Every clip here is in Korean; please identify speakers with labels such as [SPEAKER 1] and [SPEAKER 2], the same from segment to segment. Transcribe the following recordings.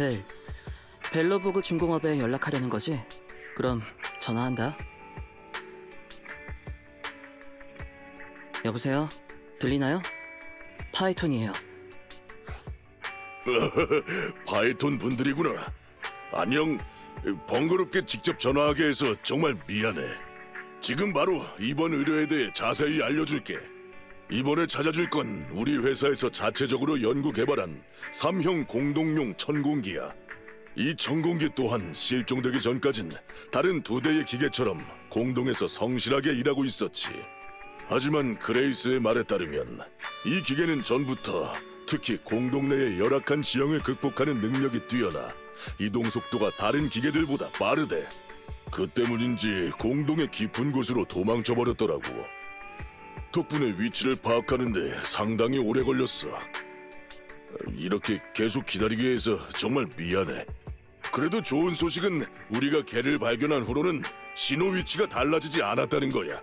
[SPEAKER 1] 벨, 벨로보그 중공업에 연락하려는 거지? 그럼 전화한다. 여보세요? 들리나요? 파이톤이에요.
[SPEAKER 2] 파이톤 분들이구나. 안녕. 번거롭게 직접 전화하게 해서 정말 미안해. 지금 바로 이번 의뢰에 대해 자세히 알려줄게. 이번에 찾아줄 건 우리 회사에서 자체적으로 연구 개발한 3형 공동용 천공기야. 이 천공기 또한 실종되기 전까진 다른 2대의 기계처럼 공동에서 성실하게 일하고 있었지. 하지만 그레이스의 말에 따르면 이 기계는 전부터 특히 공동 내의 열악한 지형을 극복하는 능력이 뛰어나 이동 속도가 다른 기계들보다 빠르대. 그 때문인지 공동의 깊은 곳으로 도망쳐버렸더라고. 덕분에 위치를 파악하는데 상당히 오래 걸렸어. 이렇게 계속 기다리게 해서 정말 미안해. 그래도 좋은 소식은 우리가 걔를 발견한 후로는 신호 위치가 달라지지 않았다는 거야.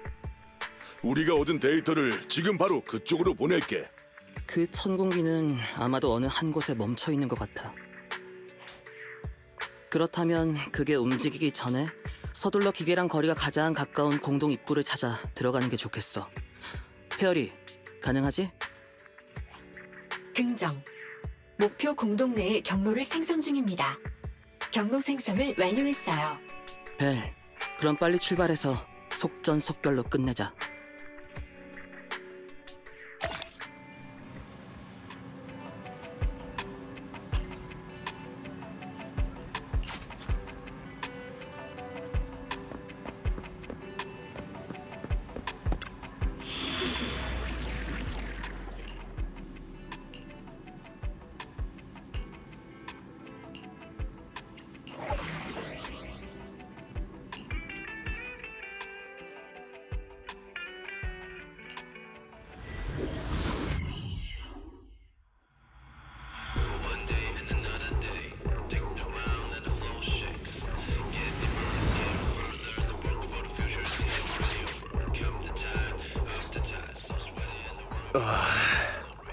[SPEAKER 2] 우리가 얻은 데이터를 지금 바로 그쪽으로 보낼게.
[SPEAKER 1] 그 천공기는 아마도 어느 한 곳에 멈춰 있는 것 같아. 그렇다면 그게 움직이기 전에 서둘러 기계랑 거리가 가장 가까운 공동 입구를 찾아 들어가는 게 좋겠어. 페어리, 가능하지?
[SPEAKER 3] 긍정. 목표 공동 내의 경로를 생성 중입니다. 경로 생성을 완료했어요.
[SPEAKER 1] 벨, 그럼 빨리 출발해서 속전속결로 끝내자.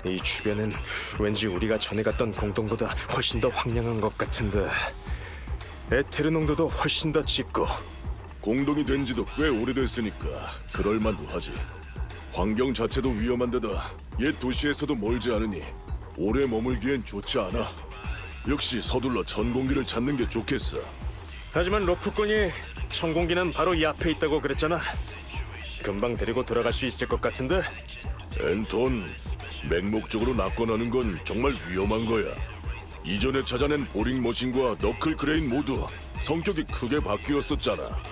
[SPEAKER 4] 이 주변은 왠지 우리가 전에 갔던 공동보다 훨씬 더 황량한 것 같은데 에테르 농도도 훨씬 더 짙고.
[SPEAKER 2] 공동이 된 지도 꽤 오래됐으니까 그럴만도 하지. 환경 자체도 위험한 데다 옛 도시에서도 멀지 않으니 오래 머물기엔 좋지 않아. 역시 서둘러 천공기를 찾는 게 좋겠어.
[SPEAKER 4] 하지만 로프꾼이 천공기는 바로 이 앞에 있다고 그랬잖아. 금방 데리고 돌아갈 수 있을 것 같은데.
[SPEAKER 2] 앤톤, 맹목적으로 낙관하는 건 정말 위험한 거야. 이전에 찾아낸 보링 머신과 너클 크레인 모두 성격이 크게 바뀌었었잖아.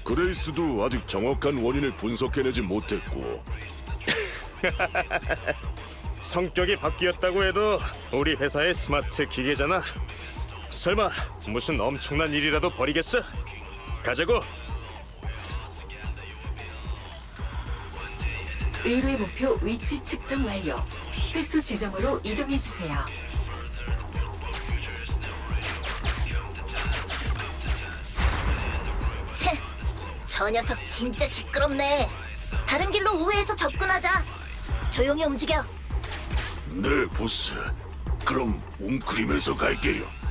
[SPEAKER 2] 그레이스도 아직 정확한 원인을 분석해내지 못했고.
[SPEAKER 4] 성격이 바뀌었다고 해도 우리 회사의 스마트 기계잖아. 설마 무슨 엄청난 일이라도 벌이겠어? 가자고.
[SPEAKER 3] 의뢰 목표 위치 측정 완료. 회수 지점으로 이동해주세요.
[SPEAKER 5] 채! 저 녀석 진짜 시끄럽네. 다른 길로 우회해서 접근하자. 조용히 움직여.
[SPEAKER 2] 네, 보스. 그럼 웅크리면서 갈게요.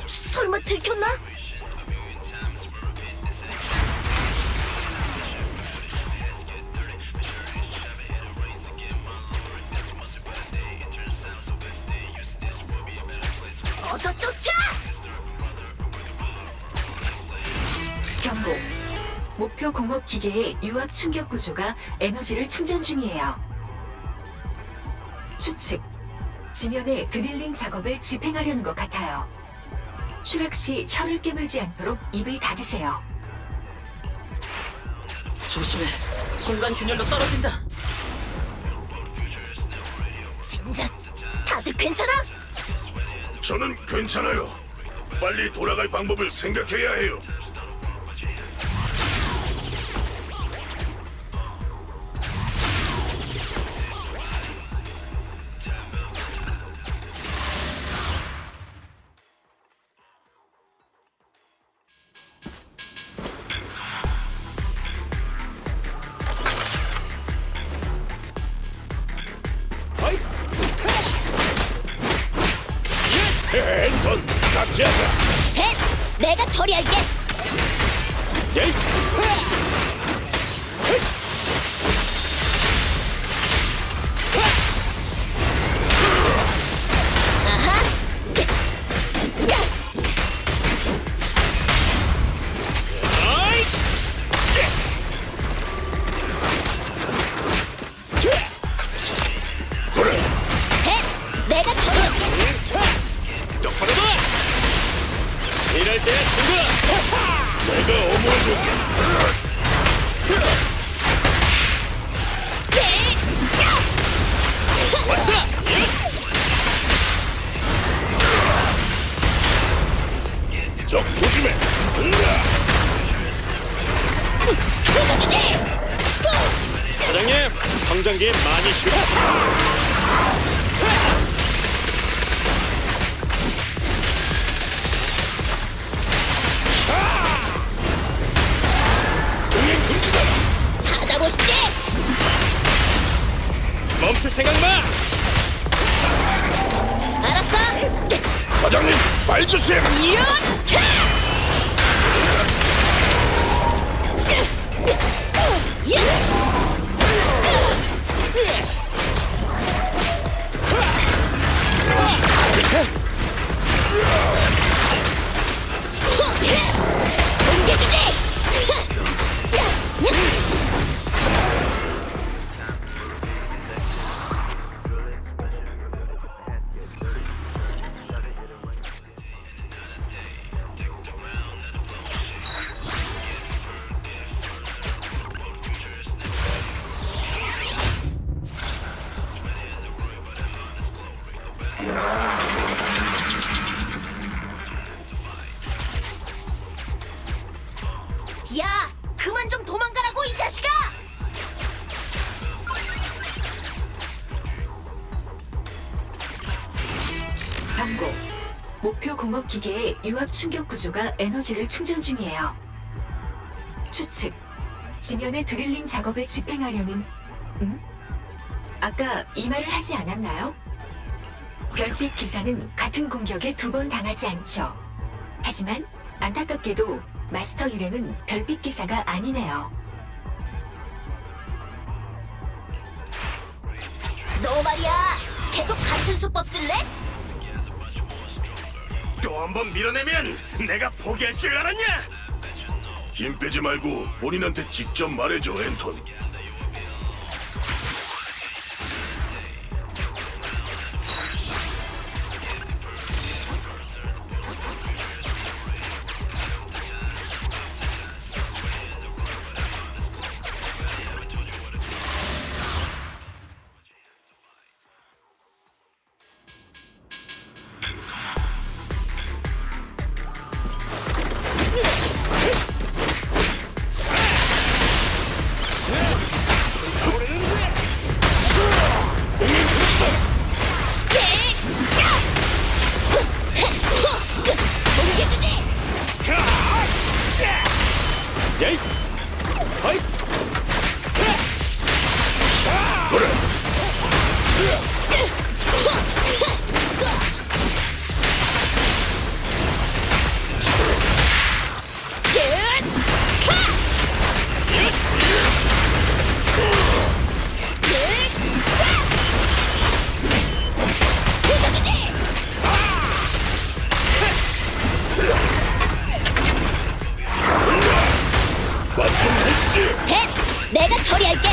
[SPEAKER 5] 설마 들켰나? 어서 쫓아!
[SPEAKER 3] 경고. 목표 공업 기계의 유압 충격 구조가 에너지를 충전 중이에요. 추측. 지면에 드릴링 작업을 집행하려는 것 같아요. 추락 시 혀를 깨물지 않도록 입을 닫으세요.
[SPEAKER 1] 조심해. 공간 균열로 떨어진다.
[SPEAKER 5] 진짜 다들 괜찮아?
[SPEAKER 2] 저는 괜찮아요. 빨리 돌아갈 방법을 생각해야 해요. 배치하자.
[SPEAKER 5] 셋! 내가 처리할게.
[SPEAKER 2] 예이.
[SPEAKER 5] 아하!
[SPEAKER 2] 그래.
[SPEAKER 5] 셋! 내가 처리할게.
[SPEAKER 2] 똑바로 봐. 이럴 때 친구. 내가 어머해줄게. 왔어. 적 조심해.
[SPEAKER 4] 사장님, 성장기 많이 쉬어.
[SPEAKER 2] 동행 금지다.
[SPEAKER 5] 받아보시지.
[SPEAKER 4] 멈출 생각 마.
[SPEAKER 5] 알았어.
[SPEAKER 2] 사장님, 말 조심.
[SPEAKER 5] 이렇게. 야, 그만 좀 도망가라고 이 자식아!
[SPEAKER 3] 경고. 목표 공업 기계의 유압 충격 구조가 에너지를 충전 중이에요. 추측. 지면에 드릴링 작업을 집행하려는 아까 이 말을 하지 않았나요? 별빛 기사는 같은 공격에 2번 당하지 않죠. 하지만 안타깝게도 마스터 일행은 별빛 기사가 아니네요.
[SPEAKER 5] 너 말이야, 계속 같은 수법 쓸래?
[SPEAKER 4] 또 한 번 밀어내면 내가 포기할 줄 알았냐?
[SPEAKER 2] 힘 빼지 말고 본인한테 직접 말해줘, 앤톤.
[SPEAKER 4] 예이. 하이.
[SPEAKER 2] 그래. 맞춤 보시지.
[SPEAKER 5] 셋! 내가 처리할게.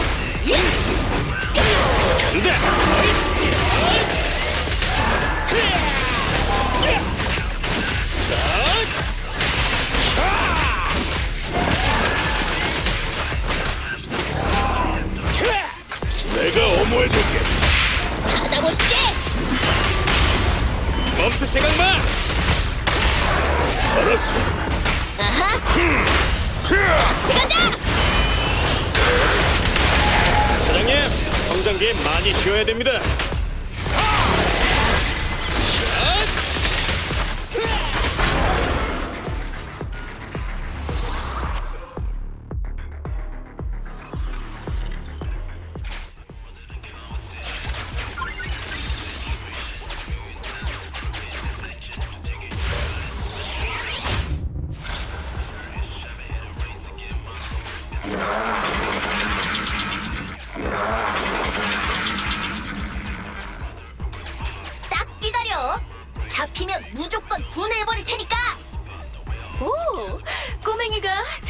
[SPEAKER 2] 내가 어머해줄게.
[SPEAKER 5] 받아보시지.
[SPEAKER 4] 멈출 생각 마.
[SPEAKER 2] 알았어.
[SPEAKER 5] 아하! 같이 가자!
[SPEAKER 4] 사장님, 성장기 많이 쉬어야 됩니다.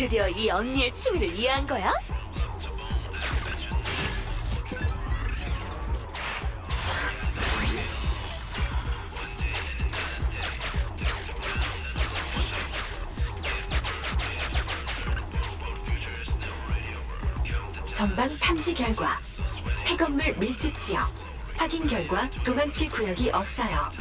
[SPEAKER 6] 드디어 이 언니의 취미를 이해한 거야?
[SPEAKER 3] 전방 탐지 결과 폐건물 밀집 지역 확인 결과 도망칠 구역이 없어요.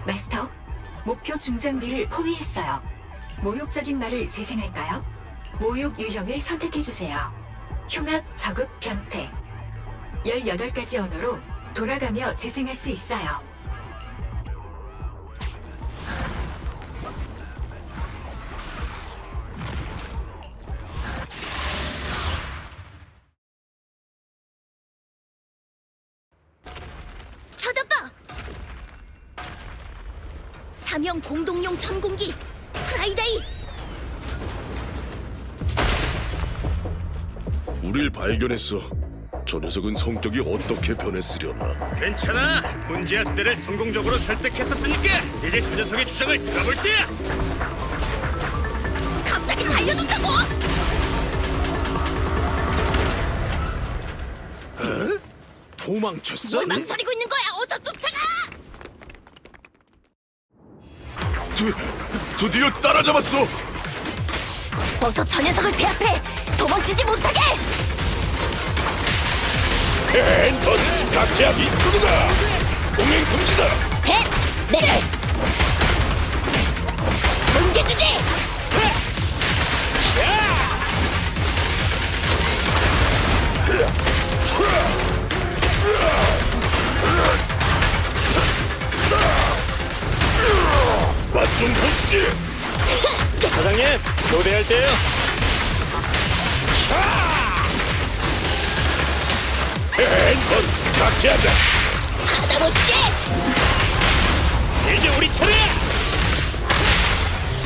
[SPEAKER 3] 마스터, 목표 중장비를 포위했어요. 모욕적인 말을 재생할까요? 모욕 유형을 선택해주세요. 흉악, 저급, 변태. 18가지 언어로 돌아가며 재생할 수 있어요.
[SPEAKER 5] 찾았다! 사명 공동용 천공기 프라이데이.
[SPEAKER 2] 우릴 발견했어. 저 녀석은 성격이 어떻게 변했으려나.
[SPEAKER 4] 괜찮아. 문제야 두 대를 성공적으로 설득했었으니까 이제 저 녀석의 주장을 들어볼 때야.
[SPEAKER 5] 갑자기 달려든다고?
[SPEAKER 4] 도망쳤어?
[SPEAKER 5] 뭘 망설이고 있는 거야? 어서 쫓아가!
[SPEAKER 2] 드디어 따라잡았어.
[SPEAKER 5] 어서 저 녀석을 제압해! 도망치지 못하게!
[SPEAKER 2] 앤턴, 각시약 인트루다. 동행 금지다.
[SPEAKER 5] 대! 네! 뭉개주지!
[SPEAKER 2] 맛 좀 보시지.
[SPEAKER 4] 사장님, 교대할 때요.
[SPEAKER 2] 앤턴, 각시하다.
[SPEAKER 5] 받아보시지!
[SPEAKER 4] 이제 우리 차례야.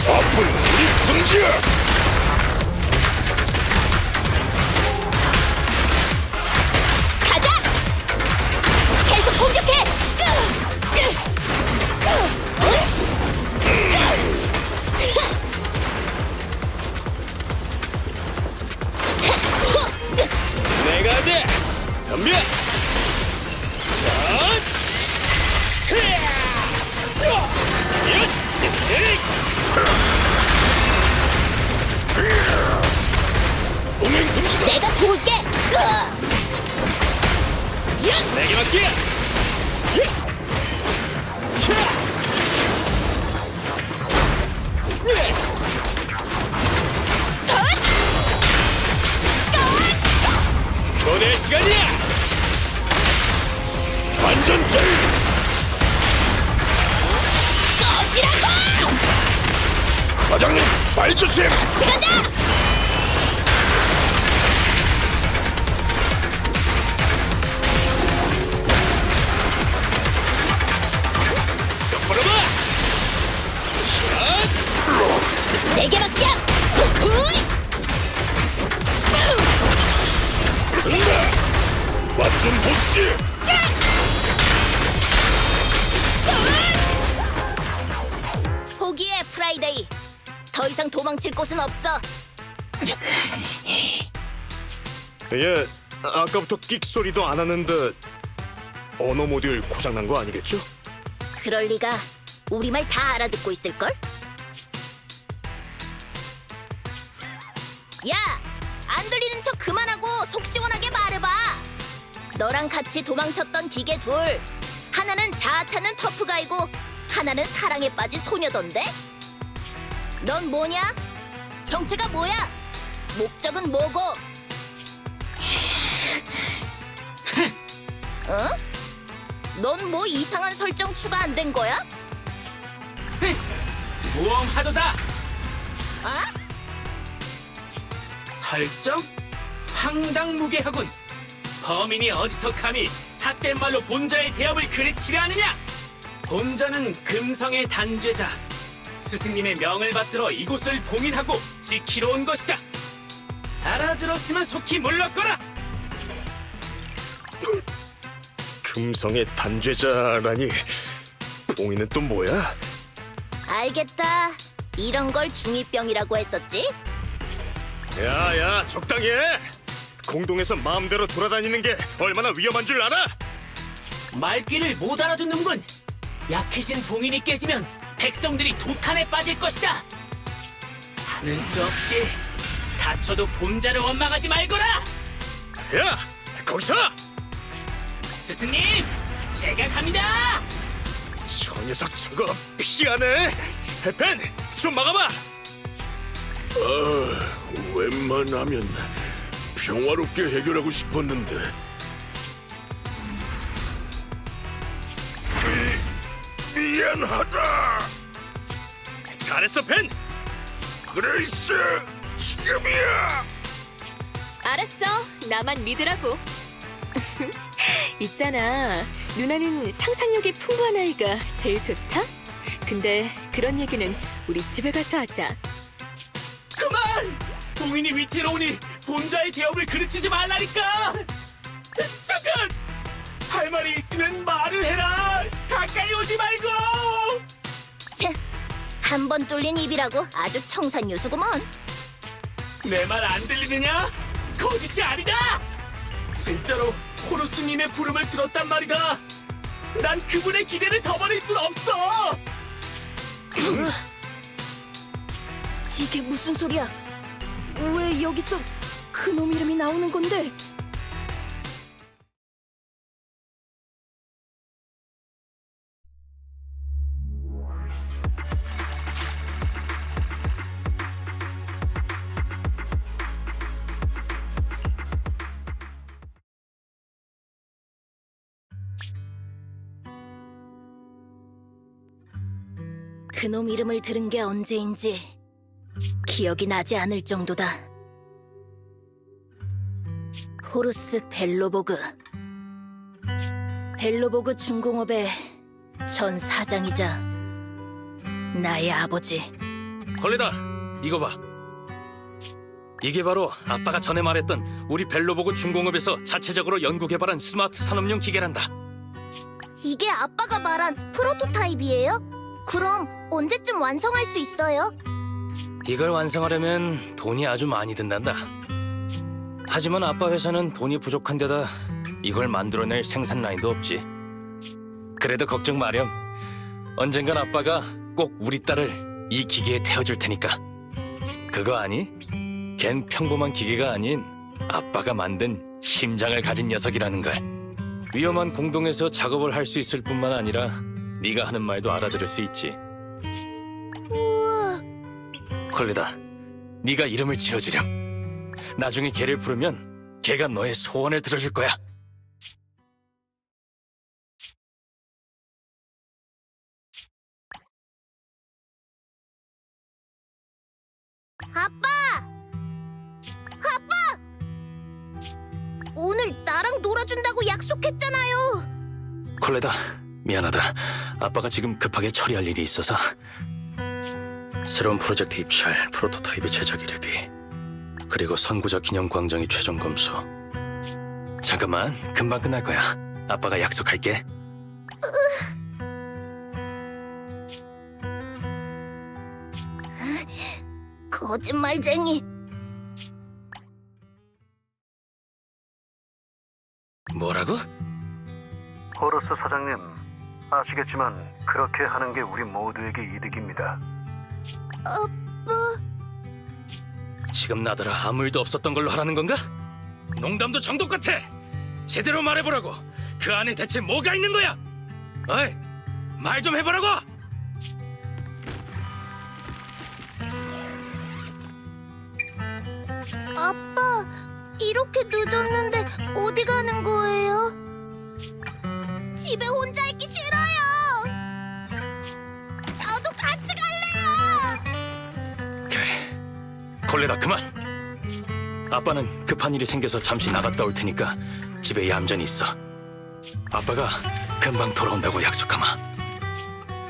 [SPEAKER 2] 아픈 우리 금지야.
[SPEAKER 5] 가자! 계속 공격해!
[SPEAKER 4] 내가 하지. 덤벼.
[SPEAKER 2] 동행 금지다.
[SPEAKER 5] 내가 도울게!
[SPEAKER 4] 내게 맡겨. 교대 시간이야.
[SPEAKER 2] 완전 제일.
[SPEAKER 5] 꺼지라고!
[SPEAKER 2] 사장님, 말 주세요.
[SPEAKER 5] 같이 가자!
[SPEAKER 4] 똑바로 봐.
[SPEAKER 5] 내게 맡겨! 후이!
[SPEAKER 2] 맛 좀 보시지.
[SPEAKER 5] 포기해, 프라이데이. 더 이상 도망칠 곳은 없어.
[SPEAKER 4] 예, 아까부터 끽 소리도 안 하는데 언어 모듈 고장난 거 아니겠죠?
[SPEAKER 5] 그럴 리가. 우리 말 다 알아듣고 있을걸? 야! 안 들리는 척 그만하고 속 시원하게 말해봐! 너랑 같이 도망쳤던 기계 둘. 하나는 자아차는 터프가이고 하나는 사랑에 빠진 소녀던데? 넌 뭐냐? 정체가 뭐야? 목적은 뭐고? 어? 넌 뭐 이상한 설정 추가 안 된 거야?
[SPEAKER 1] 모험하도다.
[SPEAKER 5] 어?
[SPEAKER 7] 설정? 황당무계하군. 범인이 어디서 감히 삿된 말로 본자의 대업을 그리 치려 하느냐? 본자는 금성의 단죄자. 스승님의 명을 받들어 이곳을 봉인하고 지키러 온 것이다. 알아들었으면 속히 물러거라.
[SPEAKER 4] 금성의 단죄자라니. 봉인은 또 뭐야?
[SPEAKER 5] 알겠다. 이런 걸 중2병이라고 했었지?
[SPEAKER 4] 야야, 적당히 해. 공동에서 마음대로 돌아다니는 게 얼마나 위험한 줄 알아?
[SPEAKER 7] 말귀를 못 알아듣는군. 약해진 봉인이 깨지면 백성들이 도탄에 빠질 것이다. 하는 수 없지. 다쳐도 본자를 원망하지 말거라.
[SPEAKER 4] 야, 거기서!
[SPEAKER 7] 스승님, 제가 갑니다.
[SPEAKER 4] 저 녀석 저거 피하네. 벤, 좀 막아봐.
[SPEAKER 2] 웬만하면 평화롭게 해결하고 싶었는데. 미안하다.
[SPEAKER 4] 잘했어, 벤.
[SPEAKER 2] 그레이스, 지금이야.
[SPEAKER 6] 알았어. 나만 믿으라고. 있잖아. 누나는 상상력이 풍부한 아이가 제일 좋다? 근데 그런 얘기는 우리 집에 가서 하자.
[SPEAKER 7] 그만! 봉인이 위태로우니 본자의 대업을 그르치지 말라니까! 잠깐! 할 말이 있으면 말을 해라! 가까이 오지 말고!
[SPEAKER 5] 채, 한 번 뚫린 입이라고 아주 청산유수구먼.
[SPEAKER 7] 내 말 안 들리느냐? 거짓이 아니다! 진짜로 호루스님의 부름을 들었단 말이다! 난 그분의 기대를 저버릴 순 없어!
[SPEAKER 6] 이게 무슨 소리야? 왜 여기서 그놈 이름이 나오는 건데?
[SPEAKER 5] 그놈 이름을 들은 게 언제인지 기억이 나지 않을 정도다. 호루스 벨로보그. 벨로보그 중공업의 전 사장이자 나의 아버지.
[SPEAKER 7] 걸레다, 이거 봐. 이게 바로 아빠가 전에 말했던 우리 벨로보그 중공업에서 자체적으로 연구 개발한 스마트 산업용 기계란다.
[SPEAKER 5] 이게 아빠가 말한 프로토타입이에요? 그럼 언제쯤 완성할 수 있어요?
[SPEAKER 7] 이걸 완성하려면 돈이 아주 많이 든단다. 하지만 아빠 회사는 돈이 부족한 데다 이걸 만들어낼 생산 라인도 없지. 그래도 걱정 마렴. 언젠간 아빠가 꼭 우리 딸을 이 기계에 태워줄 테니까. 그거 아니? 걘 평범한 기계가 아닌 아빠가 만든 심장을 가진 녀석이라는 걸. 위험한 공동에서 작업을 할 수 있을 뿐만 아니라 네가 하는 말도 알아들을 수 있지.
[SPEAKER 5] 우와.
[SPEAKER 7] 콜레다, 네가 이름을 지어주렴. 나중에 걔를 부르면 걔가 너의 소원을 들어줄 거야.
[SPEAKER 5] 아빠! 아빠! 오늘 나랑 놀아준다고 약속했잖아요.
[SPEAKER 7] 콜레다, 미안하다. 아빠가 지금 급하게 처리할 일이 있어서. 새로운 프로젝트 입찰, 프로토타입의 제작일 대비, 그리고 선구자 기념 광장의 최종 검수. 잠깐만, 금방 끝날 거야. 아빠가 약속할게.
[SPEAKER 5] 거짓말쟁이.
[SPEAKER 7] 뭐라고?
[SPEAKER 8] 호루스 사장님, 아시겠지만 그렇게 하는 게 우리 모두에게 이득입니다.
[SPEAKER 5] 아빠.
[SPEAKER 7] 지금 나더러 아무 일도 없었던 걸로 하라는 건가? 농담도 정도 같아. 제대로 말해보라고. 그 안에 대체 뭐가 있는 거야? 어이, 말 좀 해보라고.
[SPEAKER 5] 아빠, 이렇게 늦었는데 어디 가는 거예요? 집에 혼자 있기 싫어요. 저도 같이 갈래요.
[SPEAKER 7] 그래, 콜레다 그만. 아빠는 급한 일이 생겨서 잠시 나갔다 올 테니까 집에 얌전히 있어. 아빠가 금방 돌아온다고 약속하마.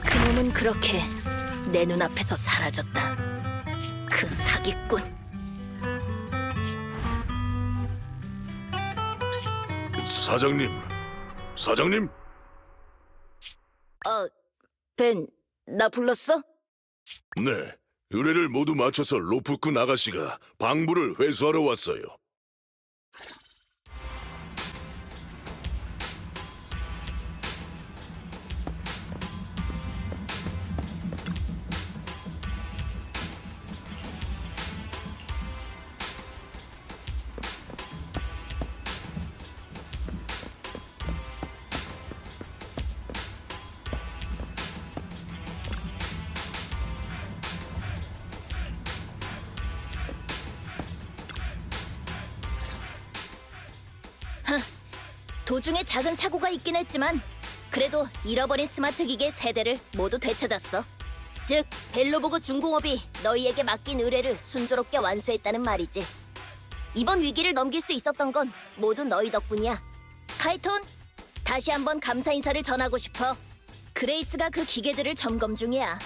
[SPEAKER 5] 그놈은 그렇게 내 눈앞에서 사라졌다. 그 사기꾼.
[SPEAKER 2] 사장님,
[SPEAKER 5] 벤, 나 불렀어?
[SPEAKER 2] 네, 의뢰를 모두 마쳐서 로프꾼 아가씨가 방부를 회수하러 왔어요.
[SPEAKER 5] 도중에 작은 사고가 있긴 했지만 그래도 잃어버린 스마트 기계 3대를 모두 되찾았어. 즉, 벨로보그 중공업이 너희에게 맡긴 의뢰를 순조롭게 완수했다는 말이지. 이번 위기를 넘길 수 있었던 건 모두 너희 덕분이야. 카이톤, 다시 한번 감사 인사를 전하고 싶어. 그레이스가 그 기계들을 점검 중이야.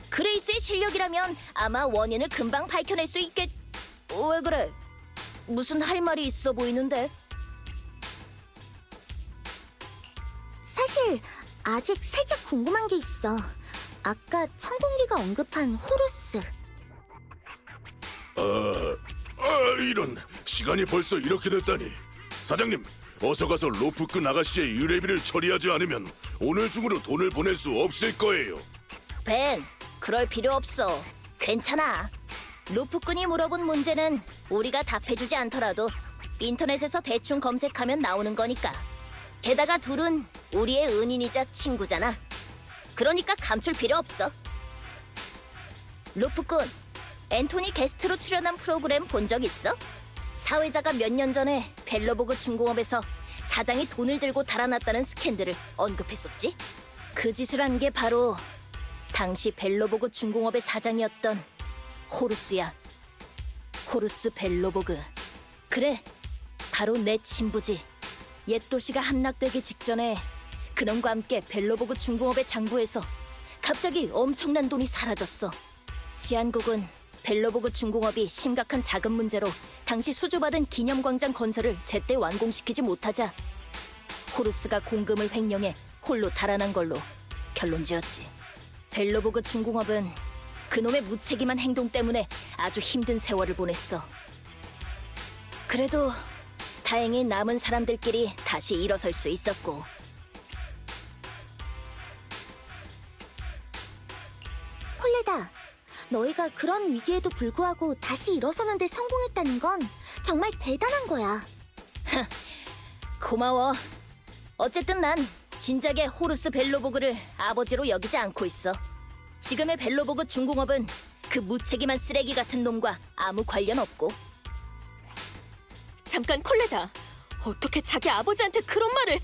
[SPEAKER 5] 그레이스의 실력이라면 아마 원인을 금방 밝혀낼 수 있겠... 왜 그래? 무슨 할 말이 있어 보이는데?
[SPEAKER 9] 사실 아직 살짝 궁금한 게 있어. 아까 천공기가 언급한 호루스.
[SPEAKER 2] 이런, 시간이 벌써 이렇게 됐다니. 사장님, 어서 가서 로프꾼 아가씨의 의뢰비를 처리하지 않으면 오늘 중으로 돈을 보낼 수 없을 거예요.
[SPEAKER 5] 벤, 그럴 필요 없어. 괜찮아. 루프꾼이 물어본 문제는 우리가 답해주지 않더라도 인터넷에서 대충 검색하면 나오는 거니까. 게다가 둘은 우리의 은인이자 친구잖아. 그러니까 감출 필요 없어. 루프꾼, 앤토니 게스트로 출연한 프로그램 본 적 있어? 사회자가 몇 년 전에 벨로보그 중공업에서 사장이 돈을 들고 달아났다는 스캔들을 언급했었지. 그 짓을 한 게 바로 당시 벨로보그 중공업의 사장이었던 호루스야. 호루스 벨로보그. 그래, 바로 내 친부지. 옛 도시가 함락되기 직전에 그놈과 함께 벨로보그 중공업의 장부에서 갑자기 엄청난 돈이 사라졌어. 지안국은 벨로보그 중공업이 심각한 자금 문제로 당시 수주받은 기념광장 건설을 제때 완공시키지 못하자 호루스가 공금을 횡령해 홀로 달아난 걸로 결론지었지. 벨로보그 중공업은 그놈의 무책임한 행동 때문에 아주 힘든 세월을 보냈어. 그래도 다행히 남은 사람들끼리 다시 일어설 수 있었고.
[SPEAKER 9] 폴레다, 너희가 그런 위기에도 불구하고 다시 일어서는 데 성공했다는 건 정말 대단한 거야.
[SPEAKER 5] 고마워. 어쨌든 난 진작에 호루스 벨로보그를 아버지로 여기지 않고 있어. 지금의 벨로보그 중공업은 그 무책임한 쓰레기 같은 놈과 아무 관련 없고.
[SPEAKER 6] 잠깐, 콜레다. 어떻게 자기 아버지한테 그런 말을...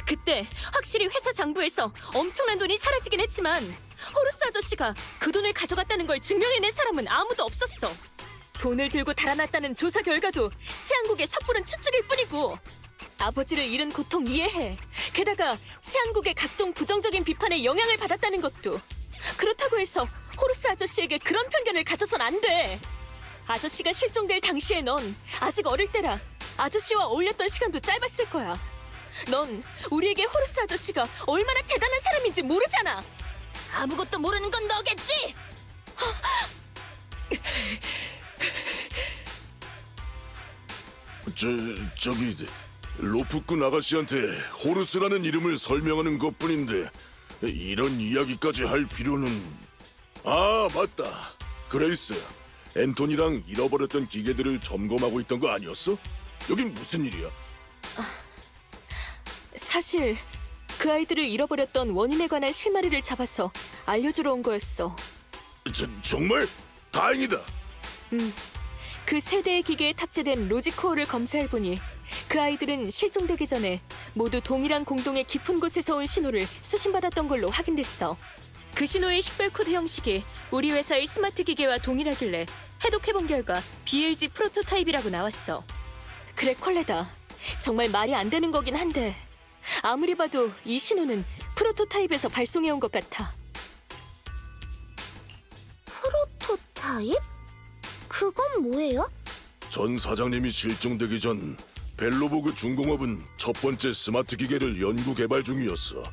[SPEAKER 6] 그때 확실히 회사 장부에서 엄청난 돈이 사라지긴 했지만 호루스 아저씨가 그 돈을 가져갔다는 걸 증명해낸 사람은 아무도 없었어. 돈을 들고 달아났다는 조사 결과도 치안국의 섣부른 추측일 뿐이고. 아버지를 잃은 고통 이해해. 게다가 치안국의 각종 부정적인 비판에 영향을 받았다는 것도. 그렇다고 해서 호루스 아저씨에게 그런 편견을 가져선 안 돼. 아저씨가 실종될 당시에 넌 아직 어릴 때라 아저씨와 어울렸던 시간도 짧았을 거야. 넌 우리에게 호루스 아저씨가 얼마나 대단한 사람인지 모르잖아.
[SPEAKER 5] 아무것도 모르는 건 너겠지?
[SPEAKER 2] 저기 로프꾼 아가씨한테 호루스라는 이름을 설명하는 것뿐인데 이런 이야기까지 할 필요는... 아, 맞다. 그레이스, 앤토니랑 잃어버렸던 기계들을 점검하고 있던 거 아니었어? 여긴 무슨 일이야?
[SPEAKER 6] 사실 그 아이들을 잃어버렸던 원인에 관한 실마리를 잡아서 알려주러 온 거였어.
[SPEAKER 2] 정말? 다행이다.
[SPEAKER 6] 그 세대의 기계에 탑재된 로지코어를 검사해보니 그 아이들은 실종되기 전에 모두 동일한 공동의 깊은 곳에서 온 신호를 수신받았던 걸로 확인됐어. 그 신호의 식별 코드 형식이 우리 회사의 스마트 기계와 동일하길래 해독해본 결과 BLG 프로토타입이라고 나왔어. 그래, 콜레다. 정말 말이 안 되는 거긴 한데 아무리 봐도 이 신호는 프로토타입에서 발송해온 것 같아.
[SPEAKER 9] 프로토타입? 그건 뭐예요?
[SPEAKER 2] 전 사장님이 실종되기 전 벨로보그 중공업은 첫 번째 스마트 기계를 연구 개발 중이었어.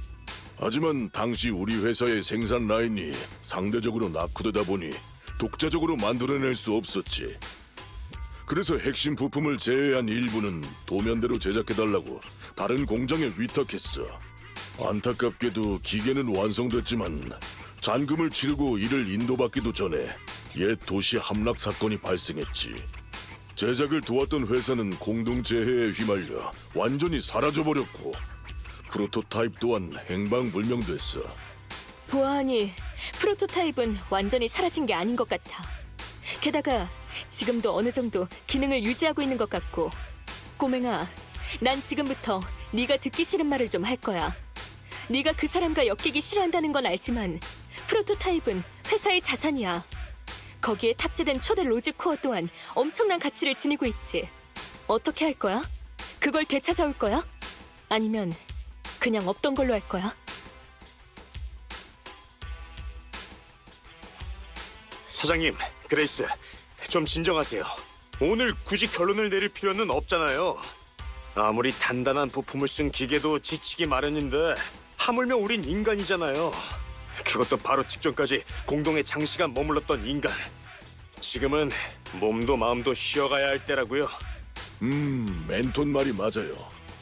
[SPEAKER 2] 하지만 당시 우리 회사의 생산 라인이 상대적으로 낙후되다 보니 독자적으로 만들어낼 수 없었지. 그래서 핵심 부품을 제외한 일부는 도면대로 제작해달라고 다른 공장에 위탁했어. 안타깝게도 기계는 완성됐지만 잔금을 치르고 이를 인도받기도 전에 옛 도시 함락 사건이 발생했지. 제작을 도왔던 회사는 공동재해에 휘말려 완전히 사라져버렸고 프로토타입 또한 행방불명됐어.
[SPEAKER 6] 보아하니 프로토타입은 완전히 사라진 게 아닌 것 같아. 게다가 지금도 어느 정도 기능을 유지하고 있는 것 같고. 꼬맹아, 난 지금부터 네가 듣기 싫은 말을 좀 할 거야. 네가 그 사람과 엮이기 싫어한다는 건 알지만 프로토타입은 회사의 자산이야. 거기에 탑재된 초대 로직 코어 또한 엄청난 가치를 지니고 있지. 어떻게 할 거야? 그걸 되찾아올 거야? 아니면 그냥 없던 걸로 할 거야?
[SPEAKER 4] 사장님, 그레이스, 좀 진정하세요. 오늘 굳이 결론을 내릴 필요는 없잖아요. 아무리 단단한 부품을 쓴 기계도 지치기 마련인데 하물며 우린 인간이잖아요. 그것도 바로 직전까지 공동에 장시간 머물렀던 인간. 지금은 몸도 마음도 쉬어가야 할 때라고요.
[SPEAKER 2] 멘톤 말이 맞아요.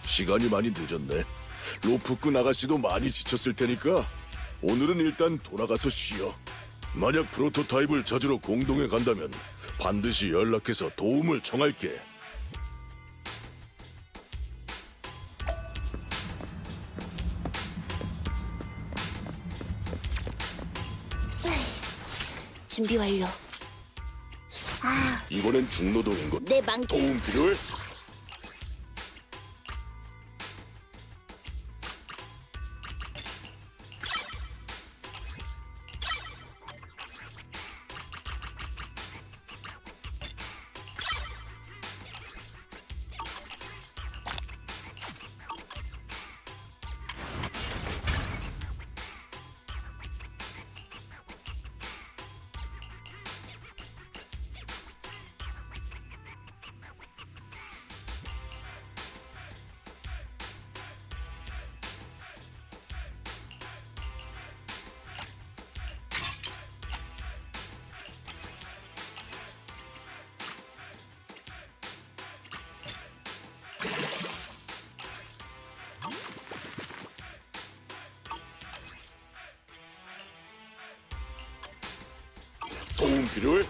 [SPEAKER 2] 시간이 많이 늦었네. 로프꾼 아가씨도 많이 지쳤을 테니까 오늘은 일단 돌아가서 쉬어. 만약 프로토타입을 찾으러 공동에 간다면 반드시 연락해서 도움을 청할게.
[SPEAKER 5] 준비 완료. 아,
[SPEAKER 2] 이번엔 중노동인 것.
[SPEAKER 5] 내 망토.
[SPEAKER 2] 도움 필요해? 도움 필요해?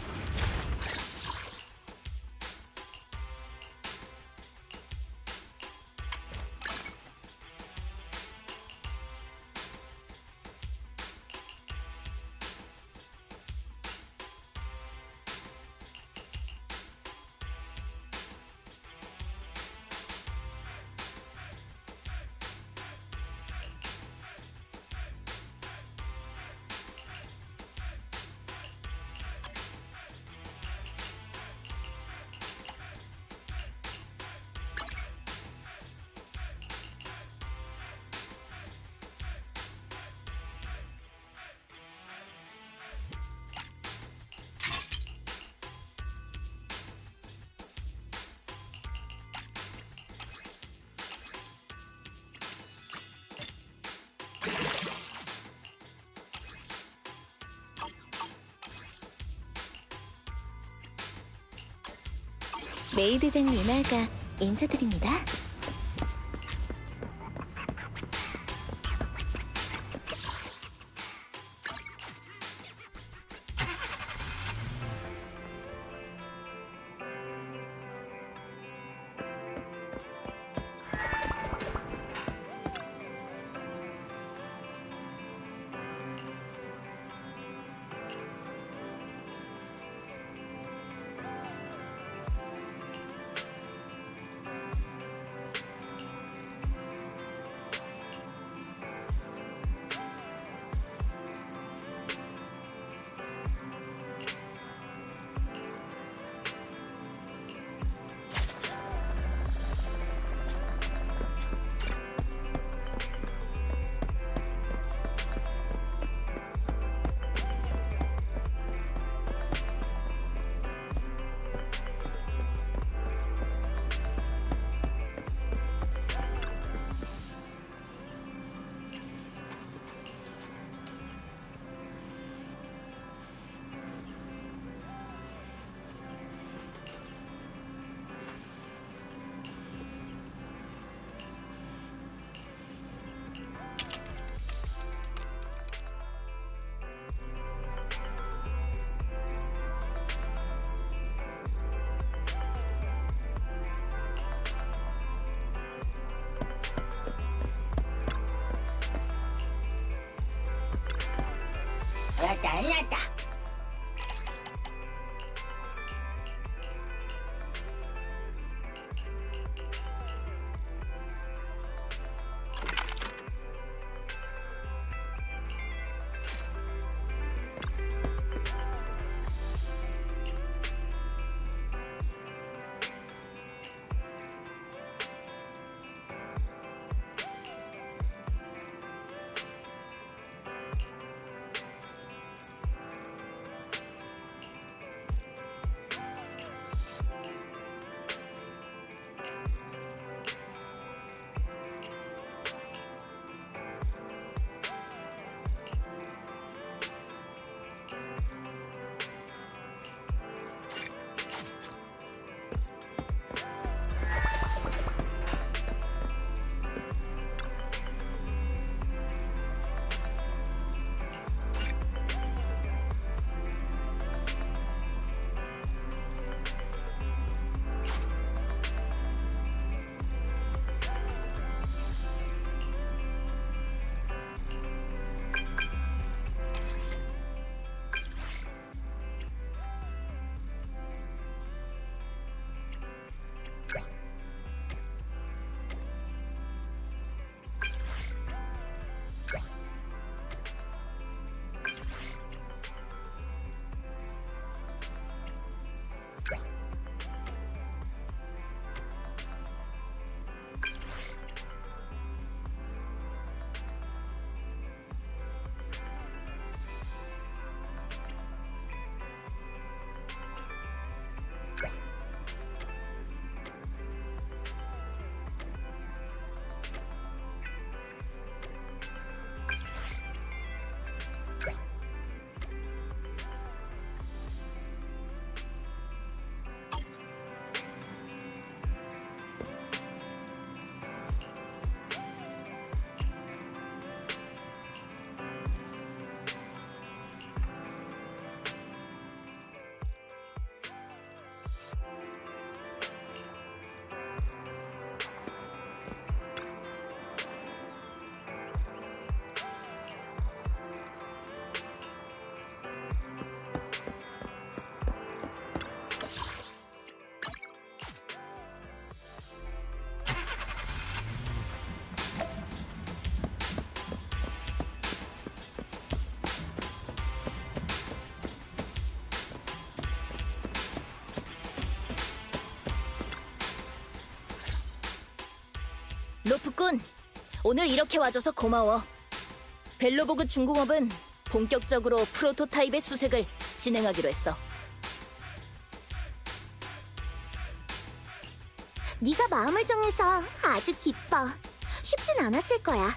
[SPEAKER 9] 메이드장 리나가 인사드립니다.
[SPEAKER 5] 알았다. 로프꾼, 오늘 이렇게 와줘서 고마워. 벨로보그 중공업은 본격적으로 프로토타입의 수색을 진행하기로 했어.
[SPEAKER 9] 네가 마음을 정해서 아주 기뻐. 쉽진 않았을 거야.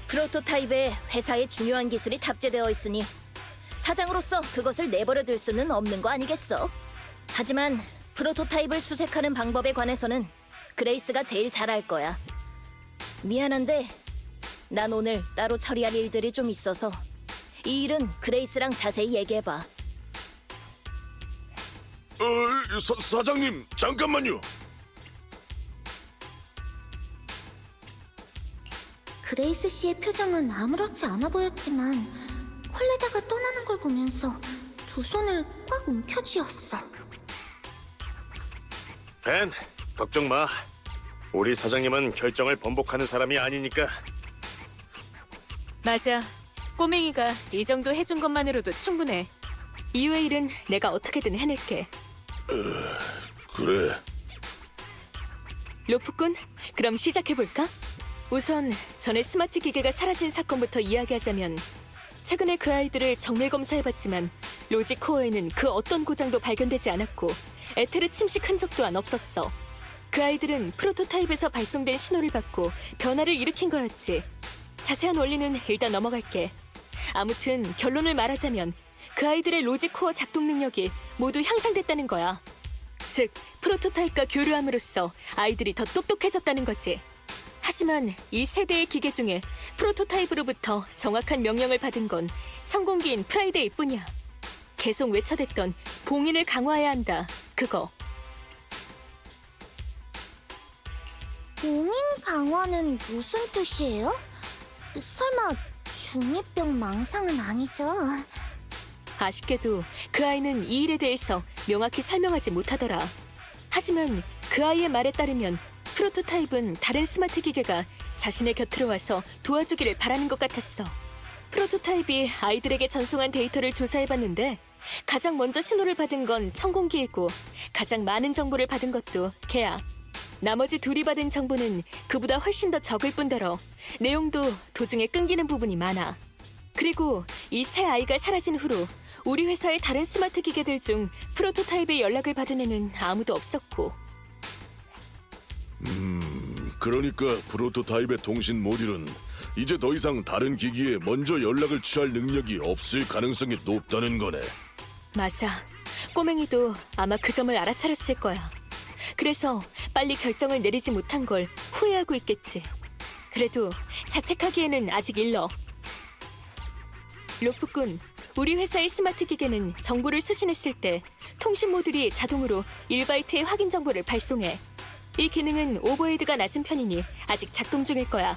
[SPEAKER 5] 프로토타입에 회사의 중요한 기술이 탑재되어 있으니 사장으로서 그것을 내버려 둘 수는 없는 거 아니겠어? 하지만 프로토타입을 수색하는 방법에 관해서는 그레이스가 제일 잘 알 거야. 미안한데 난 오늘 따로 처리할 일들이 좀 있어서 이 일은 그레이스랑 자세히 얘기해봐.
[SPEAKER 2] 사장님, 잠깐만요.
[SPEAKER 9] 그레이스 씨의 표정은 아무렇지 않아 보였지만 콜레다가 떠나는 걸 보면서 두 손을 꽉 움켜쥐었어.
[SPEAKER 4] 벤, 걱정 마. 우리 사장님은 결정을 번복하는 사람이 아니니까.
[SPEAKER 6] 맞아. 꼬맹이가 이 정도 해준 것만으로도 충분해. 이후의 일은 내가 어떻게든 해낼게.
[SPEAKER 2] 그래.
[SPEAKER 6] 로프꾼, 그럼 시작해볼까? 우선 전에 스마트 기계가 사라진 사건부터 이야기하자면 최근에 그 아이들을 정밀 검사해봤지만 로직 코어에는 그 어떤 고장도 발견되지 않았고 에테르 침식 흔적 또한 없었어. 그 아이들은 프로토타입에서 발송된 신호를 받고 변화를 일으킨 거였지. 자세한 원리는 일단 넘어갈게. 아무튼 결론을 말하자면 그 아이들의 로직 코어 작동 능력이 모두 향상됐다는 거야. 즉, 프로토타입과 교류함으로써 아이들이 더 똑똑해졌다는 거지. 하지만 이 세대의 기계 중에 프로토타입으로부터 정확한 명령을 받은 건 천공기인 프라이데이 뿐이야. 계속 외쳐댔던 봉인을 강화해야 한다. 그거.
[SPEAKER 9] 봉인 강화는 무슨 뜻이에요? 설마 중2병 망상은 아니죠?
[SPEAKER 6] 아쉽게도 그 아이는 이 일에 대해서 명확히 설명하지 못하더라. 하지만 그 아이의 말에 따르면 프로토타입은 다른 스마트 기계가 자신의 곁으로 와서 도와주기를 바라는 것 같았어. 프로토타입이 아이들에게 전송한 데이터를 조사해봤는데 가장 먼저 신호를 받은 건 천공기이고 가장 많은 정보를 받은 것도 걔야. 나머지 둘이 받은 정보는 그보다 훨씬 더 적을 뿐더러 내용도 도중에 끊기는 부분이 많아. 그리고 이 새 아이가 사라진 후로 우리 회사의 다른 스마트 기계들 중 프로토타입의 연락을 받은 애는 아무도 없었고.
[SPEAKER 2] 그러니까 프로토타입의 통신 모듈은 이제 더 이상 다른 기기에 먼저 연락을 취할 능력이 없을 가능성이 높다는 거네.
[SPEAKER 6] 맞아. 꼬맹이도 아마 그 점을 알아차렸을 거야. 그래서 빨리 결정을 내리지 못한 걸 후회하고 있겠지. 그래도 자책하기에는 아직 일러. 로프꾼, 우리 회사의 스마트 기계는 정보를 수신했을 때 통신 모듈이 자동으로 1바이트의 확인 정보를 발송해. 이 기능은 오버헤드가 낮은 편이니 아직 작동 중일 거야.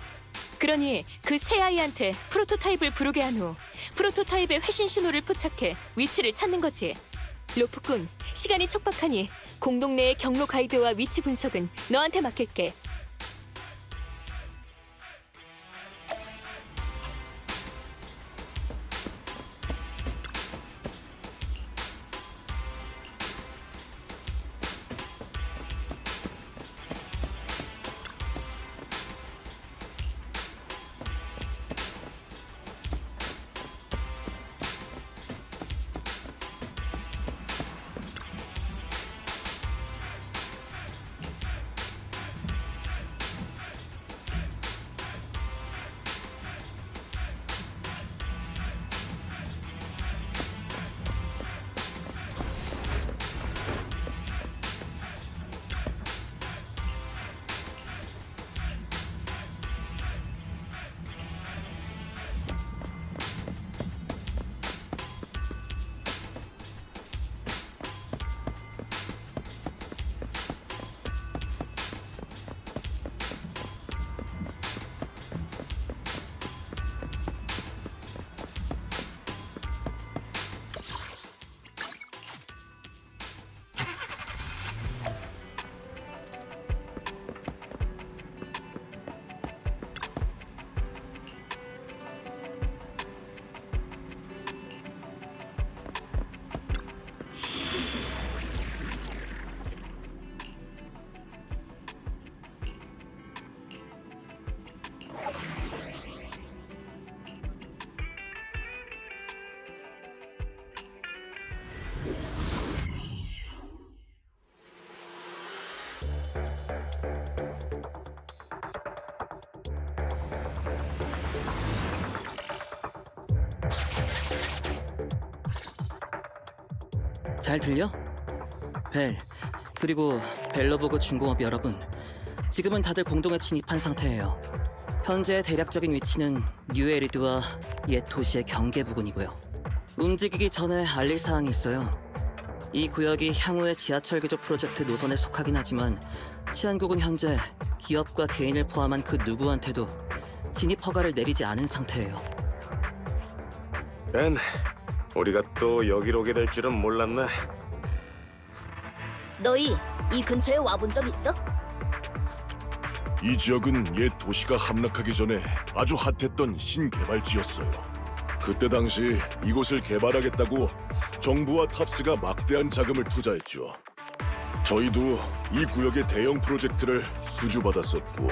[SPEAKER 6] 그러니 그 새 아이한테 프로토타입을 부르게 한 후 프로토타입의 회신 신호를 포착해 위치를 찾는 거지. 로프꾼, 시간이 촉박하니 공동 내의 경로 가이드와 위치 분석은 너한테 맡길게.
[SPEAKER 1] 잘 들려? 벨, 그리고 벨러보그 중공업 여러분, 지금은 다들 공동에 진입한 상태예요. 현재 대략적인 위치는 뉴에리드와 옛 도시의 경계 부근이고요. 움직이기 전에 알릴 사항이 있어요. 이 구역이 향후의 지하철 개조 프로젝트 노선에 속하긴 하지만 치안국은 현재 기업과 개인을 포함한 그 누구한테도 진입 허가를 내리지 않은 상태예요.
[SPEAKER 4] 벤, 우리가 또 여기로 오게 될 줄은 몰랐네.
[SPEAKER 5] 너희 이 근처에 와본 적 있어?
[SPEAKER 2] 이 지역은 옛 도시가 함락하기 전에 아주 핫했던 신개발지였어요. 그때 당시 이곳을 개발하겠다고 정부와 탑스가 막대한 자금을 투자했죠. 저희도 이 구역의 대형 프로젝트를 수주받았었고,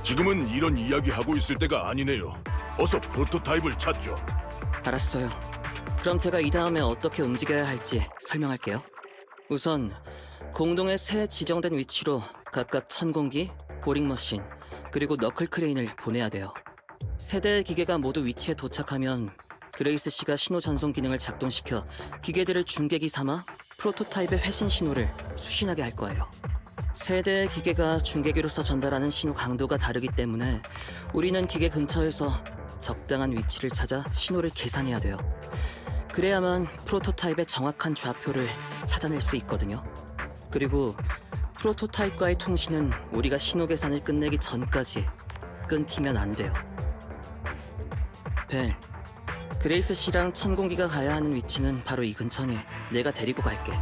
[SPEAKER 2] 지금은 이런 이야기하고 있을 때가 아니네요. 어서 프로토타입을 찾죠.
[SPEAKER 1] 알았어요. 그럼 제가 이 다음에 어떻게 움직여야 할지 설명할게요. 우선 공동의 새 지정된 위치로 각각 천공기, 보링머신, 그리고 너클 크레인을 보내야 돼요. 세 대의 기계가 모두 위치에 도착하면 그레이스 씨가 신호 전송 기능을 작동시켜 기계들을 중계기 삼아 프로토타입의 회신 신호를 수신하게 할 거예요. 세 대의 기계가 중계기로서 전달하는 신호 강도가 다르기 때문에 우리는 기계 근처에서 적당한 위치를 찾아 신호를 계산해야 돼요. 그래야만 프로토타입의 정확한 좌표를 찾아낼 수 있거든요. 그리고 프로토타입과의 통신은 우리가 신호 계산을 끝내기 전까지 끊기면 안 돼요. 벨, 그레이스 씨랑 천공기가 가야 하는 위치는 바로 이 근처니 내가 데리고 갈게.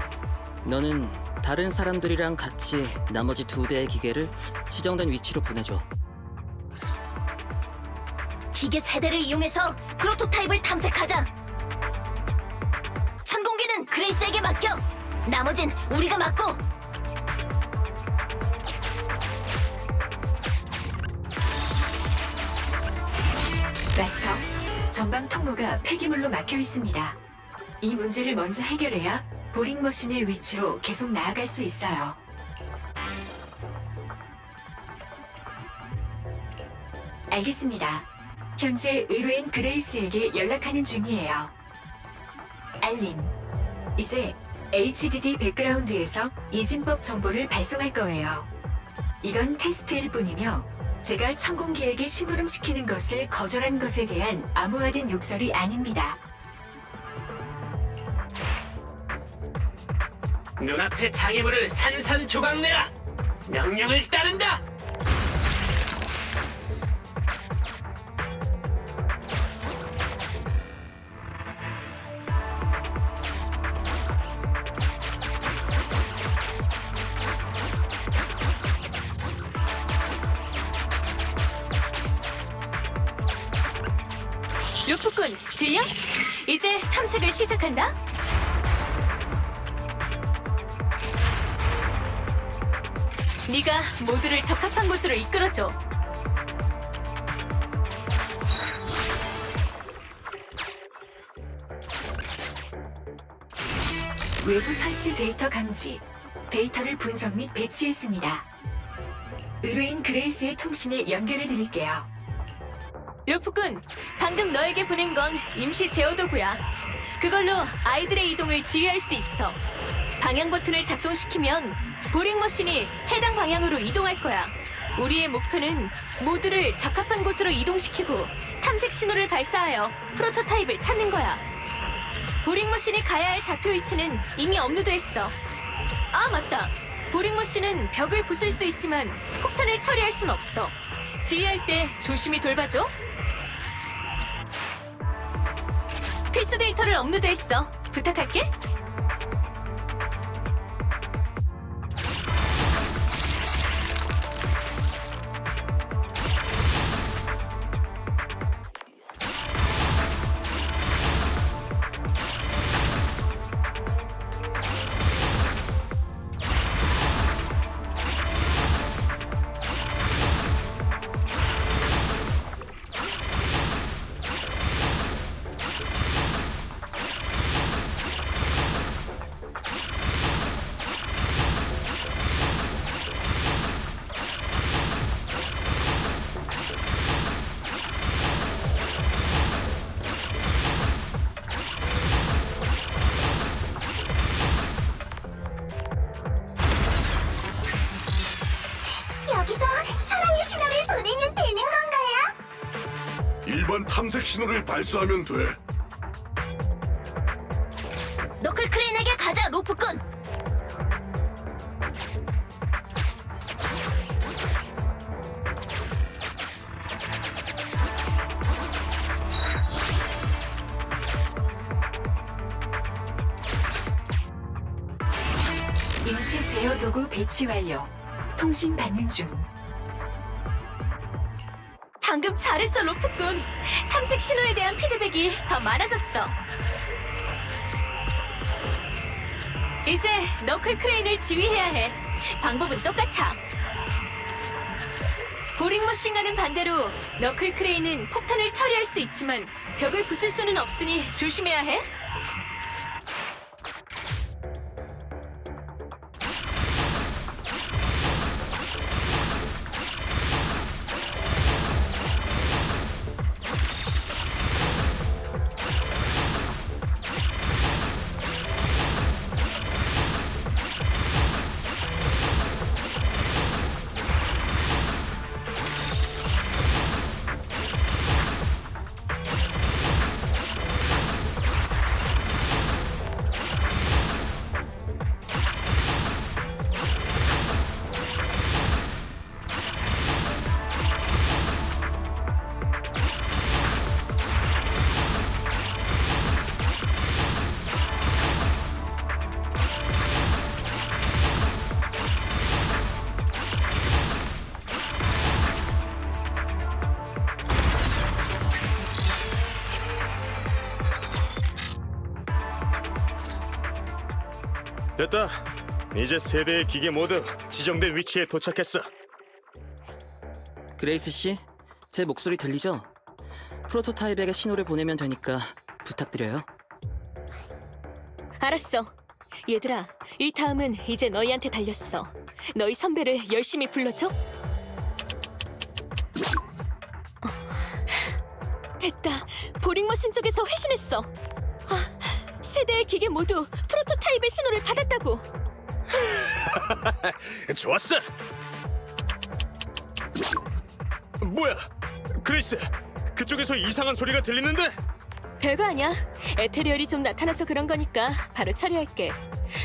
[SPEAKER 1] 너는 다른 사람들이랑 같이 나머지 2대의 기계를 지정된 위치로 보내줘.
[SPEAKER 5] 기계 세대를 이용해서 프로토타입을 탐색하자. 천공기는 그레이스에게 맡겨. 나머진 우리가 맡고.
[SPEAKER 3] 마스터, 전방 통로가 폐기물로 막혀 있습니다. 이 문제를 먼저 해결해야 보링 머신의 위치로 계속 나아갈 수 있어요. 알겠습니다. 현재 의뢰인 그레이스에게 연락하는 중이에요. 알림. 이제 HDD 백그라운드에서 이진법 정보를 발송할 거예요. 이건 테스트일 뿐이며 제가 천공기에게 심부름시키는 것을 거절한 것에 대한 암호화된 욕설이 아닙니다.
[SPEAKER 10] 눈앞의 장애물을 산산조각내라! 명령을 따른다!
[SPEAKER 6] 루프군, 들려? 이제 탐색을 시작한다. 네가 모두를 적합한 곳으로 이끌어줘.
[SPEAKER 3] 외부 설치 데이터 감지. 데이터를 분석 및 배치했습니다. 의뢰인 그레이스의 통신에 연결해 드릴게요.
[SPEAKER 6] 루프군, 방금 너에게 보낸 건 임시 제어 도구야. 그걸로 아이들의 이동을 지휘할 수 있어. 방향 버튼을 작동시키면 보링 머신이 해당 방향으로 이동할 거야. 우리의 목표는 모두를 적합한 곳으로 이동시키고 탐색 신호를 발사하여 프로토타입을 찾는 거야. 보링 머신이 가야 할 좌표 위치는 이미 업로드했어. 아, 맞다. 보링 머신은 벽을 부술 수 있지만 폭탄을 처리할 순 없어. 지휘할 때 조심히 돌봐줘. 필수 데이터를 업로드했어. 부탁할게.
[SPEAKER 9] 여기서 사랑의 신호를 보내면 되는 건가요?
[SPEAKER 2] 일반 탐색 신호를 발사하면 돼.
[SPEAKER 5] 너클 크레인에게 가자, 로프꾼.
[SPEAKER 3] 임시 제어 도구 배치 완료. 통신 받는 중.
[SPEAKER 6] 방금 잘했어, 로프꾼. 탐색 신호에 대한 피드백이 더 많아졌어. 이제 너클 크레인을 지휘해야 해. 방법은 똑같아. 보링 머신과는 반대로 너클 크레인은 폭탄을 처리할 수 있지만 벽을 부술 수는 없으니 조심해야 해.
[SPEAKER 4] 됐다. 이제 세 대의 기계 모두 지정된 위치에 도착했어.
[SPEAKER 1] 그레이스 씨, 제 목소리 들리죠? 프로토타입에게 신호를 보내면 되니까 부탁드려요.
[SPEAKER 6] 알았어. 얘들아, 이 다음은 이제 너희한테 달렸어. 너희 선배를 열심히 불러줘. 됐다. 보링머신 쪽에서 회신했어. 세 대의 기계 모두 프로토타입의 신호를 받았다고.
[SPEAKER 4] 좋았어. 뭐야? 그레이스, 그쪽에서 이상한 소리가 들리는데?
[SPEAKER 6] 별거 아니야. 에테리얼이 좀 나타나서 그런 거니까 바로 처리할게.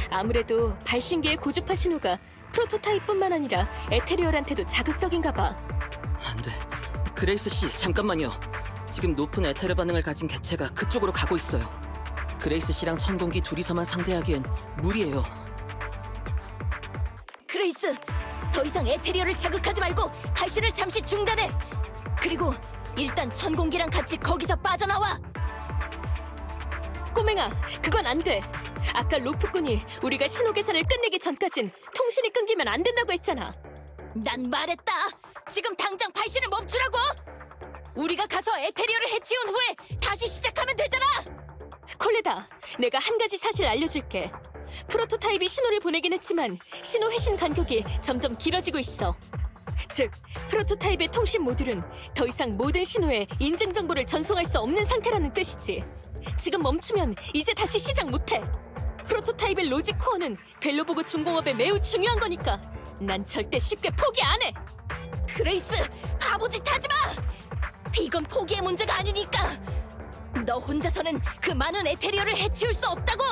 [SPEAKER 6] 아무래도 발신기의 고주파 신호가 프로토타입뿐만 아니라 에테리얼한테도 자극적인가 봐.
[SPEAKER 1] 안 돼. 그레이스 씨, 잠깐만요. 지금 높은 에테르 반응을 가진 개체가 그쪽으로 가고 있어요. 그레이스 씨랑 천공기 둘이서만 상대하기엔 무리예요.
[SPEAKER 5] 그레이스, 더 이상 에테리얼을 자극하지 말고 발신을 잠시 중단해. 그리고 일단 천공기랑 같이 거기서 빠져나와.
[SPEAKER 6] 꼬맹아, 그건 안 돼. 아까 로프꾼이 우리가 신호 계산을 끝내기 전까진 통신이 끊기면 안 된다고 했잖아.
[SPEAKER 5] 난 말했다. 지금 당장 발신을 멈추라고. 우리가 가서 에테리얼을 해치운 후에 다시 시작하면 되잖아.
[SPEAKER 6] 콜레다, 내가 한 가지 사실 알려줄게. 프로토타입이 신호를 보내긴 했지만 신호 회신 간격이 점점 길어지고 있어. 즉, 프로토타입의 통신 모듈은 더 이상 모든 신호에 인증 정보를 전송할 수 없는 상태라는 뜻이지. 지금 멈추면 이제 다시 시작 못해. 프로토타입의 로직 코어는 벨로보그 중공업에 매우 중요한 거니까 난 절대 쉽게 포기 안 해.
[SPEAKER 5] 그레이스, 바보짓 하지 마. 이건 포기의 문제가 아니니까. 너 혼자서는 그 많은 에테리얼을 해치울 수 없다고.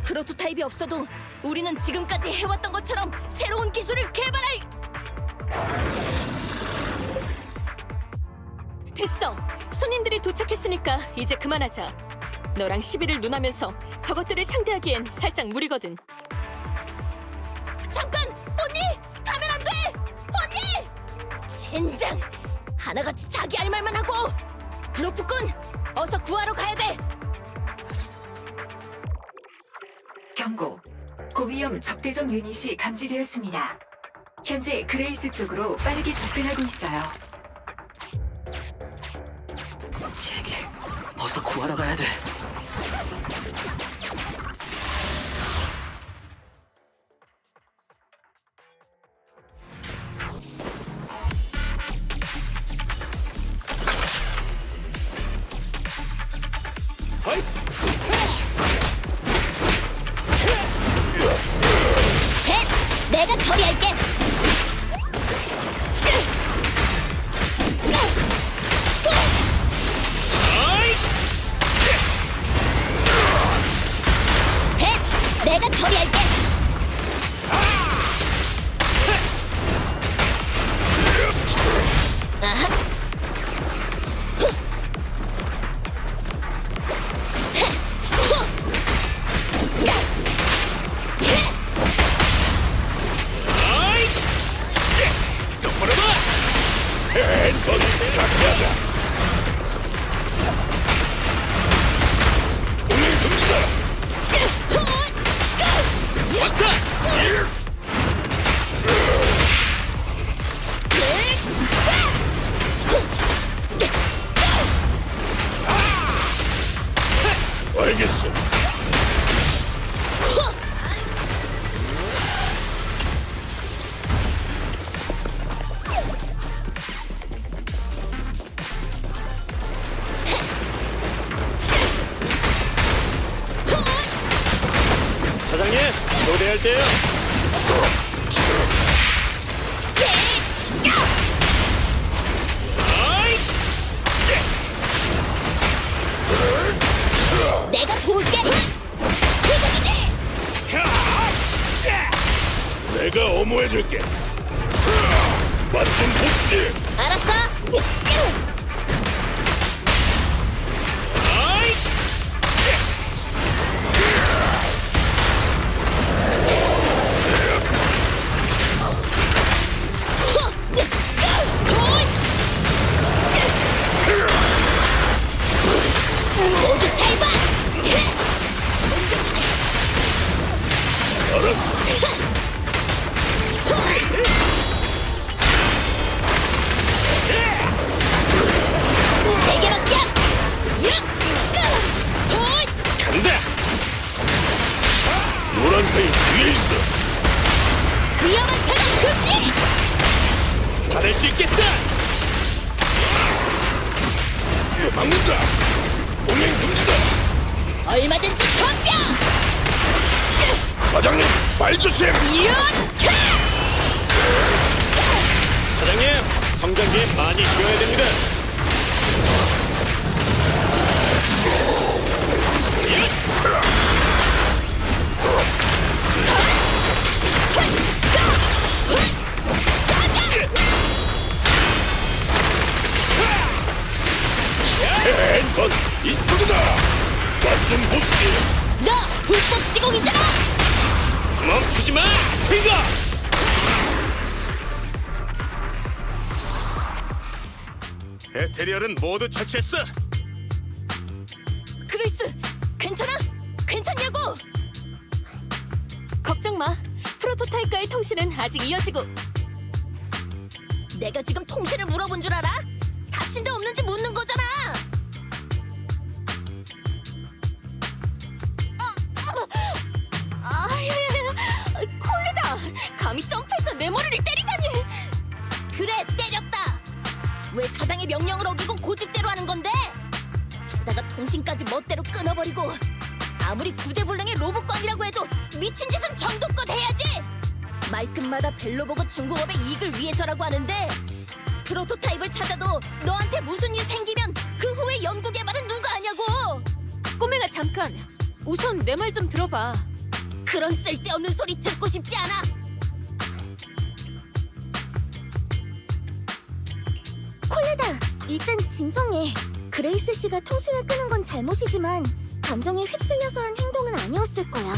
[SPEAKER 5] 프로토타입이 없어도 우리는 지금까지 해왔던 것처럼 새로운 기술을 개발할.
[SPEAKER 6] 됐어. 손님들이 도착했으니까 이제 그만하자. 너랑 시비를 논하면서 저것들을 상대하기엔 살짝 무리거든.
[SPEAKER 5] 잠깐! 언니! 가면 안 돼! 언니! 젠장! 하나같이 자기 할 말만 하고! 로프꾼! 어서 구하러 가야 돼!
[SPEAKER 3] 경고. 고위험 적대적 유닛이 감지되었습니다. 현재 그레이스 쪽으로 빠르게 접근하고 있어요.
[SPEAKER 1] 제게 어서 구하러 가야 돼.
[SPEAKER 5] 내가 처리할게! 내가 처리할게! 아하.
[SPEAKER 2] 같이 하자. 오늘 금지다. 알겠어.
[SPEAKER 4] 사장님, 노래할 때요.
[SPEAKER 5] 내가 도울게!
[SPEAKER 2] 내가 어모해줄게. 맛 좀 보시지.
[SPEAKER 5] 알았어? 모두 잘 봐!
[SPEAKER 4] 받을 수 있겠어!
[SPEAKER 2] 막는다. 동행 금지다.
[SPEAKER 5] 얼마든지 덤벼!
[SPEAKER 2] 사장님, 말 주세요.
[SPEAKER 5] 이렇게!
[SPEAKER 4] 사장님, 성장기에 많이 쉬어야 됩니다.
[SPEAKER 2] 앤턴, 이쪽이다. 완전 보스기.
[SPEAKER 5] 너 불법 시공이잖아!
[SPEAKER 4] 멈추지 마! 트리거! 에테리얼은 모두 처치했어.
[SPEAKER 6] 그레이스, 괜찮아? 괜찮냐고? 걱정 마. 프로토타입과의 통신은 아직 이어지고.
[SPEAKER 5] 내가 지금 통신을 물어본 줄 알아? 다친 데 없는지 묻는 거잖아!
[SPEAKER 6] 콜리다! 감히 점프해서 내 머리를 때리다니!
[SPEAKER 5] 그래, 때렸다! 왜 사장의 명령을 어기고 고집대로 하는 건데? 게다가 통신까지 멋대로 끊어버리고 아무리 구제불능의 로봇광이라고 해도 미친 짓은 정도껏 해야지! 말끝마다 벨로보고 중공업의 이익을 위해서라고 하는데 프로토타입을 찾아도 너한테 무슨 일 생기면 그 후에 연구개발은 누가 하냐고!
[SPEAKER 6] 꼬맹아 잠깐! 우선 내 말 좀 들어봐.
[SPEAKER 5] 그런 쓸데없는 소리 듣고 싶지 않아!
[SPEAKER 9] 콜레다, 일단 진정해. 그레이스 씨가 통신을 끄는 건 잘못이지만 감정에 휩쓸려서 한 행동은 아니었을 거야.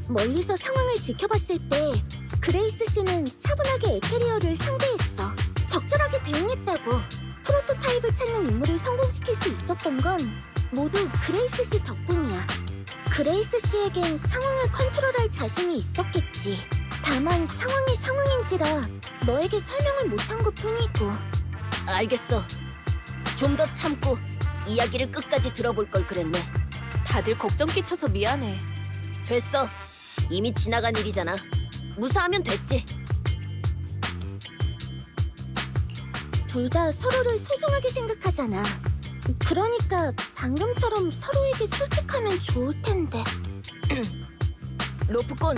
[SPEAKER 9] 멀리서 상황을 지켜봤을 때 그레이스 씨는 차분하게 에테리얼을 상대했어. 적절하게 대응했다고. 프로토타입을 찾는 임무를 성공시킬 수 있었던 건 모두 그레이스 씨 덕분이야. 그레이스 씨에겐 상황을 컨트롤할 자신이 있었겠지. 다만 상황이 상황인지라 너에게 설명을 못한 것뿐이고.
[SPEAKER 5] 알겠어. 좀 더 참고 이야기를 끝까지 들어볼 걸 그랬네.
[SPEAKER 6] 다들 걱정 끼쳐서 미안해.
[SPEAKER 5] 됐어. 이미 지나간 일이잖아. 무사하면 됐지.
[SPEAKER 9] 둘 다 서로를 소중하게 생각하잖아. 그러니까 방금처럼 서로에게 솔직하면 좋을 텐데.
[SPEAKER 5] 로프콘,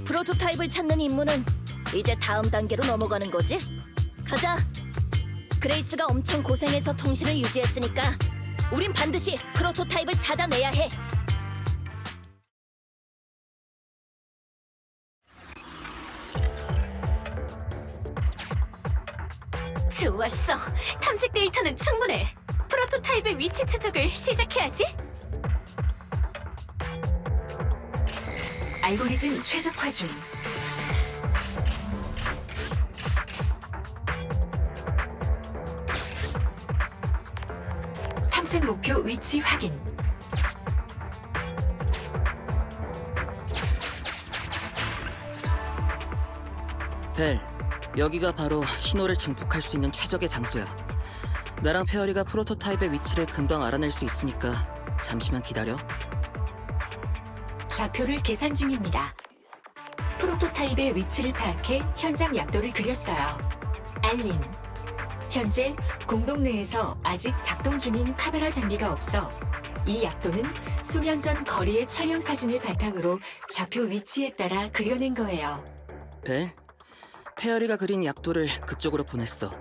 [SPEAKER 5] 프로토타입을 찾는 임무는 이제 다음 단계로 넘어가는 거지? 가자. 그레이스가 엄청 고생해서 통신을 유지했으니까 우린 반드시 프로토타입을 찾아내야 해.
[SPEAKER 6] 좋았어. 탐색 데이터는 충분해. 프로토타입의 위치 추적을 시작해야지.
[SPEAKER 3] 알고리즘 최적화 중. 탐색 목표 위치 확인.
[SPEAKER 1] 벨, 여기가 바로 신호를 증폭할 수 있는 최적의 장소야. 나랑 페어리가 프로토타입의 위치를 금방 알아낼 수 있으니까 잠시만 기다려.
[SPEAKER 3] 좌표를 계산 중입니다. 프로토타입의 위치를 파악해 현장 약도를 그렸어요. 알림. 현재 공동 내에서 아직 작동 중인 카메라 장비가 없어 이 약도는 수년 전 거리의 촬영 사진을 바탕으로 좌표 위치에 따라 그려낸 거예요.
[SPEAKER 1] 벨, 페어리가 그린 약도를 그쪽으로 보냈어.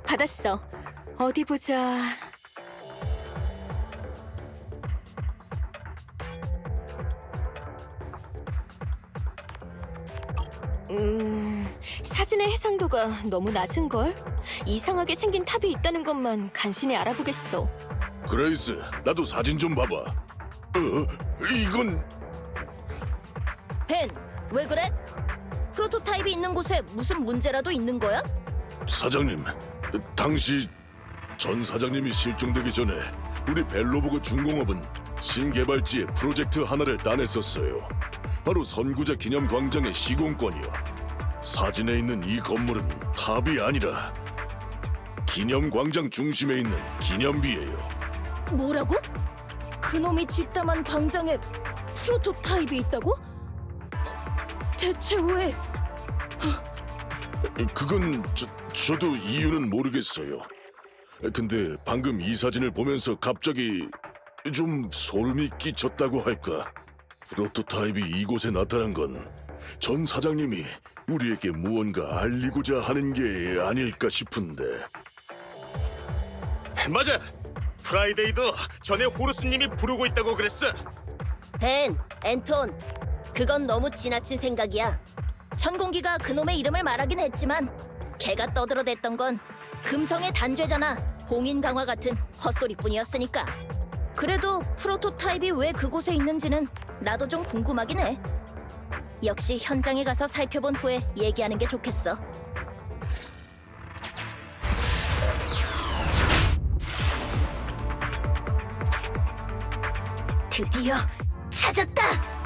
[SPEAKER 6] 받았어. 어디 보자. 사진의 해상도가 너무 낮은걸? 이상하게 생긴 탑이 있다는 것만 간신히 알아보겠어.
[SPEAKER 2] 그레이스, 나도 사진 좀 봐봐. 이건
[SPEAKER 5] 벤, 왜 그래? 프로토타입이 있는 곳에 무슨 문제라도 있는 거야?
[SPEAKER 2] 사장님, 당시 전 사장님이 실종되기 전에 우리 벨로보그 중공업은 신개발지에 프로젝트 하나를 따냈었어요. 바로 선구자 기념광장의 시공권이요. 사진에 있는 이 건물은 탑이 아니라 기념광장 중심에 있는 기념비예요.
[SPEAKER 5] 뭐라고?
[SPEAKER 6] 그놈이 뒷담한 광장에 프로토타입이 있다고? 대체 왜?
[SPEAKER 2] 그건 저도 이유는 모르겠어요. 근데 방금 이 사진을 보면서 갑자기 좀 소름이 끼쳤다고 할까. 프로토타입이 이곳에 나타난 건 전 사장님이 우리에게 무언가 알리고자 하는 게 아닐까 싶은데.
[SPEAKER 4] 맞아. 프라이데이도 전에 호루스님이 부르고 있다고 그랬어.
[SPEAKER 5] 벤, 앤톤, 그건 너무 지나친 생각이야. 천공기가 그놈의 이름을 말하긴 했지만 걔가 떠들어댔던 건 금성의 단죄잖아. 봉인 강화 같은 헛소리뿐이었으니까. 그래도 프로토타입이 왜 그곳에 있는지는 나도 좀 궁금하긴 해. 역시 현장에 가서 살펴본 후에 얘기하는 게 좋겠어. 드디어 찾았다!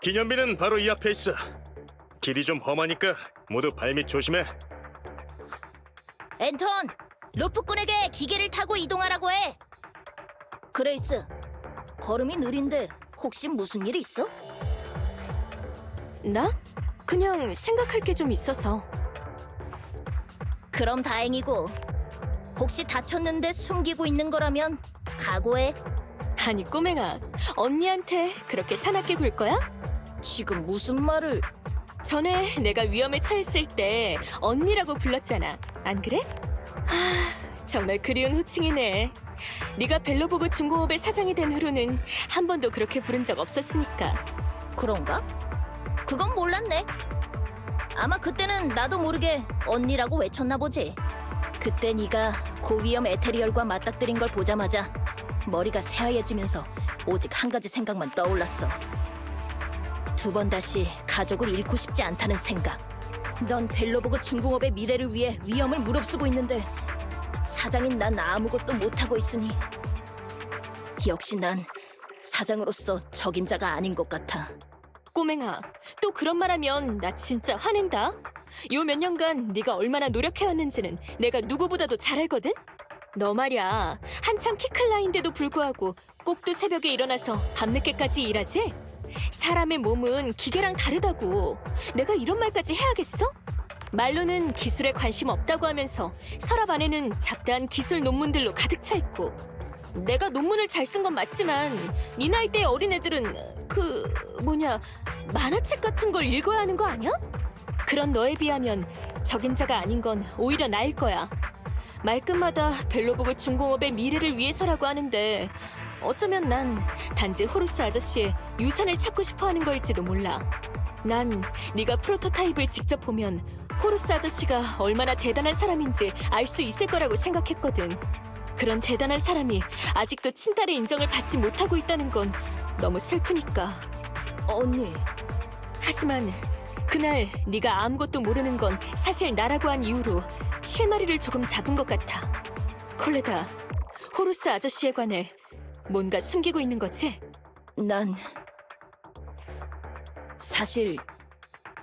[SPEAKER 4] 기념비는 바로 이 앞에 있어. 길이 좀 험하니까 모두 발밑 조심해.
[SPEAKER 5] 앤톤, 루프꾼에게 기계를 타고 이동하라고 해. 그레이스, 걸음이 느린데 혹시 무슨 일 있어?
[SPEAKER 6] 나? 그냥 생각할 게 좀 있어서.
[SPEAKER 5] 그럼 다행이고, 혹시 다쳤는데 숨기고 있는 거라면 각오해.
[SPEAKER 6] 아니 꼬맹아, 언니한테 그렇게 사납게 굴 거야?
[SPEAKER 5] 지금 무슨 말을...
[SPEAKER 6] 전에 내가 위험에 처했을 때 언니라고 불렀잖아. 안 그래? 하, 정말 그리운 호칭이네. 네가 벨로보그 중공업의 사장이 된 후로는 한 번도 그렇게 부른 적 없었으니까.
[SPEAKER 5] 그런가? 그건 몰랐네. 아마 그때는 나도 모르게 언니라고 외쳤나 보지. 그때 네가 고위험 에테리얼과 맞닥뜨린 걸 보자마자 머리가 새하얘지면서 오직 한 가지 생각만 떠올랐어. 두 번 다시 가족을 잃고 싶지 않다는 생각. 넌 벨로보그 중공업의 미래를 위해 위험을 무릅쓰고 있는데 사장인 난 아무것도 못하고 있으니 역시 난 사장으로서 적임자가 아닌 것 같아.
[SPEAKER 6] 꼬맹아, 또 그런 말하면 나 진짜 화낸다. 요 몇 년간 네가 얼마나 노력해왔는지는 내가 누구보다도 잘 알거든? 너 말야, 한참 키 클 나이인데도 불구하고 꼭두 새벽에 일어나서 밤늦게까지 일하지? 사람의 몸은 기계랑 다르다고. 내가 이런 말까지 해야겠어? 말로는 기술에 관심 없다고 하면서 서랍 안에는 잡다한 기술 논문들로 가득 차 있고, 내가 논문을 잘 쓴 건 맞지만 네 나이대의 어린애들은 만화책 같은 걸 읽어야 하는 거 아니야? 그런 너에 비하면 적임자가 아닌 건 오히려 나일 거야. 말끝마다 벨로보그 중공업의 미래를 위해서라고 하는데 어쩌면 난 단지 호루스 아저씨의 유산을 찾고 싶어 하는 걸지도 몰라. 난 네가 프로토타입을 직접 보면 호루스 아저씨가 얼마나 대단한 사람인지 알 수 있을 거라고 생각했거든. 그런 대단한 사람이 아직도 친딸의 인정을 받지 못하고 있다는 건 너무 슬프니까.
[SPEAKER 5] 언니...
[SPEAKER 6] 하지만 그날 네가 아무것도 모르는 건 사실 나라고 한 이유로 실마리를 조금 잡은 것 같아. 콜레다, 호루스 아저씨에 관해 뭔가 숨기고 있는 거지?
[SPEAKER 5] 난... 사실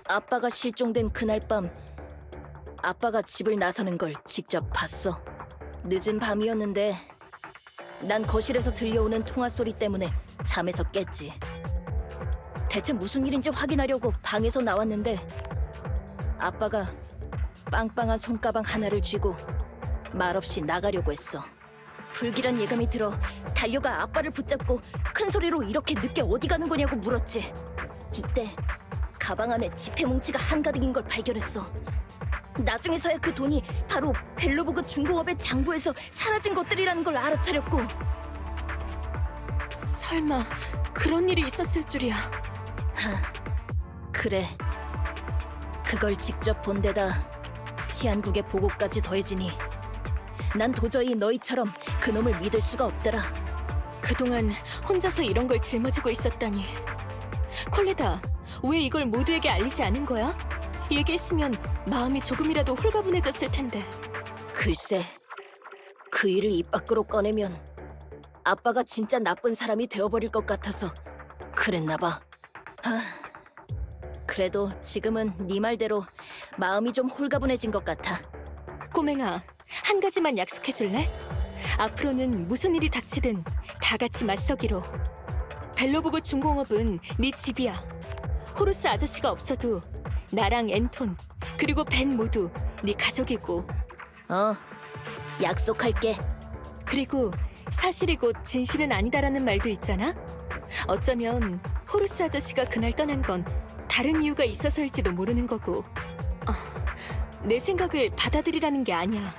[SPEAKER 5] 아빠가 실종된 그날 밤 아빠가 집을 나서는 걸 직접 봤어. 늦은 밤이었는데 난 거실에서 들려오는 통화 소리 때문에 잠에서 깼지. 대체 무슨 일인지 확인하려고 방에서 나왔는데 아빠가 빵빵한 손가방 하나를 쥐고 말없이 나가려고 했어. 불길한 예감이 들어 달려가 아빠를 붙잡고 큰 소리로 이렇게 늦게 어디 가는 거냐고 물었지. 이때 가방 안에 지폐 뭉치가 한가득인 걸 발견했어. 나중에서야 그 돈이 바로 벨로보그 중공업의 장부에서 사라진 것들이라는 걸 알아차렸고.
[SPEAKER 6] 설마 그런 일이 있었을 줄이야.
[SPEAKER 5] 그래. 그걸 직접 본 데다 치안국의 보고까지 더해지니 난 도저히 너희처럼 그놈을 믿을 수가 없더라.
[SPEAKER 6] 그동안 혼자서 이런 걸 짊어지고 있었다니. 콜레다, 왜 이걸 모두에게 알리지 않은 거야? 얘기했으면 마음이 조금이라도 홀가분해졌을 텐데.
[SPEAKER 11] 글쎄, 그 일을 입 밖으로 꺼내면 아빠가 진짜 나쁜 사람이 되어버릴 것 같아서 그랬나 봐. 그래도 지금은 네 말대로 마음이 좀 홀가분해진 것 같아.
[SPEAKER 6] 꼬맹아, 한 가지만 약속해줄래? 앞으로는 무슨 일이 닥치든 다 같이 맞서기로. 벨로보그 중공업은 네 집이야. 호루스 아저씨가 없어도 나랑 앤톤 그리고 벤 모두 네 가족이고.
[SPEAKER 11] 약속할게.
[SPEAKER 6] 그리고 사실이 곧 진실은 아니다라는 말도 있잖아? 어쩌면 호루스 아저씨가 그날 떠난 건 다른 이유가 있어서일지도 모르는 거고. 내 생각을 받아들이라는 게 아니야.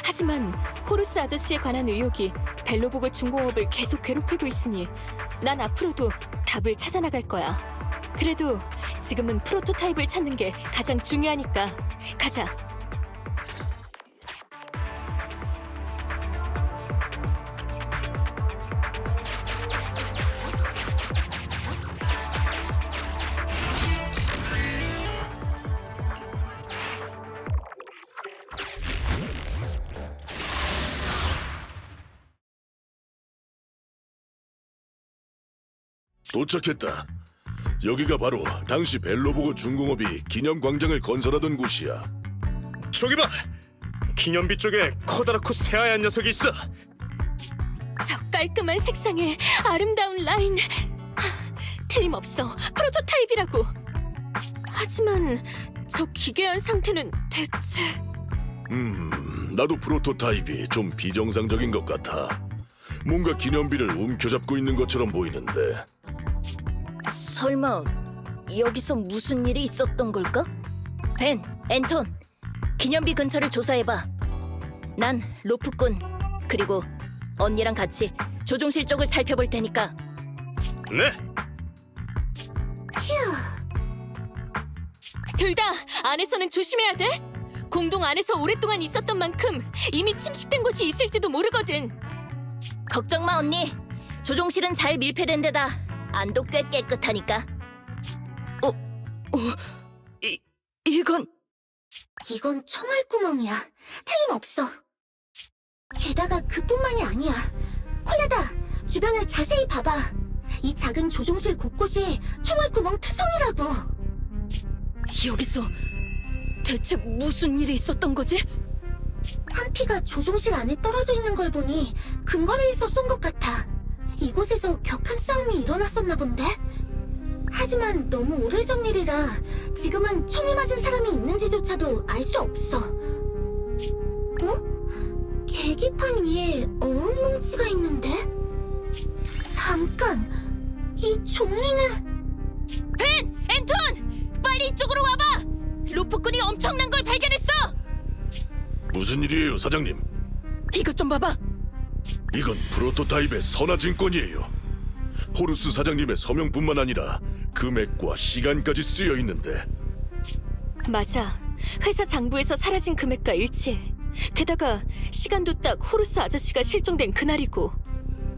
[SPEAKER 6] 하지만 호루스 아저씨에 관한 의혹이 벨로보그 중공업을 계속 괴롭히고 있으니 난 앞으로도 답을 찾아나갈 거야. 그래도 지금은 프로토타입을 찾는 게 가장 중요하니까 가자.
[SPEAKER 2] 도착했다. 여기가 바로 당시 벨로보그 중공업이 기념광장을 건설하던 곳이야.
[SPEAKER 4] 저기 봐! 기념비 쪽에 커다랗고 새하얀 녀석이 있어.
[SPEAKER 6] 저 깔끔한 색상의 아름다운 라인. 틀림없어. 프로토타입이라고. 하지만 저 기괴한 상태는 대체...
[SPEAKER 2] 나도 프로토타입이 좀 비정상적인 것 같아. 뭔가 기념비를 움켜잡고 있는 것처럼 보이는데.
[SPEAKER 11] 설마 여기서 무슨 일이 있었던 걸까? 벤, 앤톤, 기념비 근처를 조사해봐. 난 로프꾼 그리고 언니랑 같이 조종실 쪽을 살펴볼 테니까.
[SPEAKER 4] 네?
[SPEAKER 6] 둘 다 안에서는 조심해야 돼. 공동 안에서 오랫동안 있었던 만큼 이미 침식된 곳이 있을지도 모르거든.
[SPEAKER 11] 걱정 마 언니. 조종실은 잘 밀폐된 데다 안도 꽤 깨끗하니까.
[SPEAKER 9] 이건 총알구멍이야. 틀림없어. 게다가 그뿐만이 아니야. 콜레다, 주변을 자세히 봐봐. 이 작은 조종실 곳곳이 총알구멍 투성이라고.
[SPEAKER 11] 여기서 대체 무슨 일이 있었던 거지?
[SPEAKER 9] 한 피가 조종실 안에 떨어져 있는 걸 보니 근거리에서 쏜 것 같아. 이곳에서 격한 싸움이 일어났었나 본데? 하지만 너무 오래전 일이라 지금은 총에 맞은 사람이 있는지조차도 알 수 없어. 계기판 위에 어항 뭉치가 있는데? 잠깐, 이 종이는...
[SPEAKER 5] 벤! 앤톤! 빨리 이쪽으로 와봐! 로프꾼이 엄청난 걸 발견했어!
[SPEAKER 2] 무슨 일이에요, 사장님?
[SPEAKER 11] 이것 좀 봐봐.
[SPEAKER 2] 이건 프로토타입의 선화증권이에요. 호루스 사장님의 서명뿐만 아니라 금액과 시간까지 쓰여 있는데.
[SPEAKER 6] 맞아. 회사 장부에서 사라진 금액과 일치해. 게다가 시간도 딱 호루스 아저씨가 실종된 그날이고.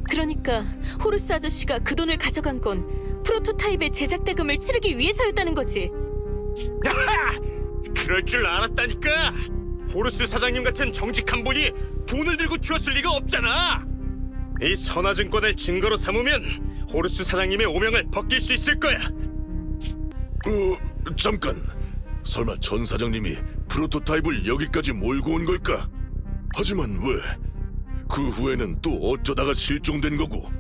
[SPEAKER 6] 그러니까 호루스 아저씨가 그 돈을 가져간 건 프로토타입의 제작 대금을 치르기 위해서였다는 거지.
[SPEAKER 4] 그럴 줄 알았다니까! 호루스 사장님 같은 정직한 분이 돈을 들고 튀었을 리가 없잖아! 이 선화증권을 증거로 삼으면 호루스 사장님의 오명을 벗길 수 있을 거야!
[SPEAKER 2] 잠깐. 설마 전 사장님이 프로토타입을 여기까지 몰고 온 걸까? 하지만 왜? 그 후에는 또 어쩌다가 실종된 거고?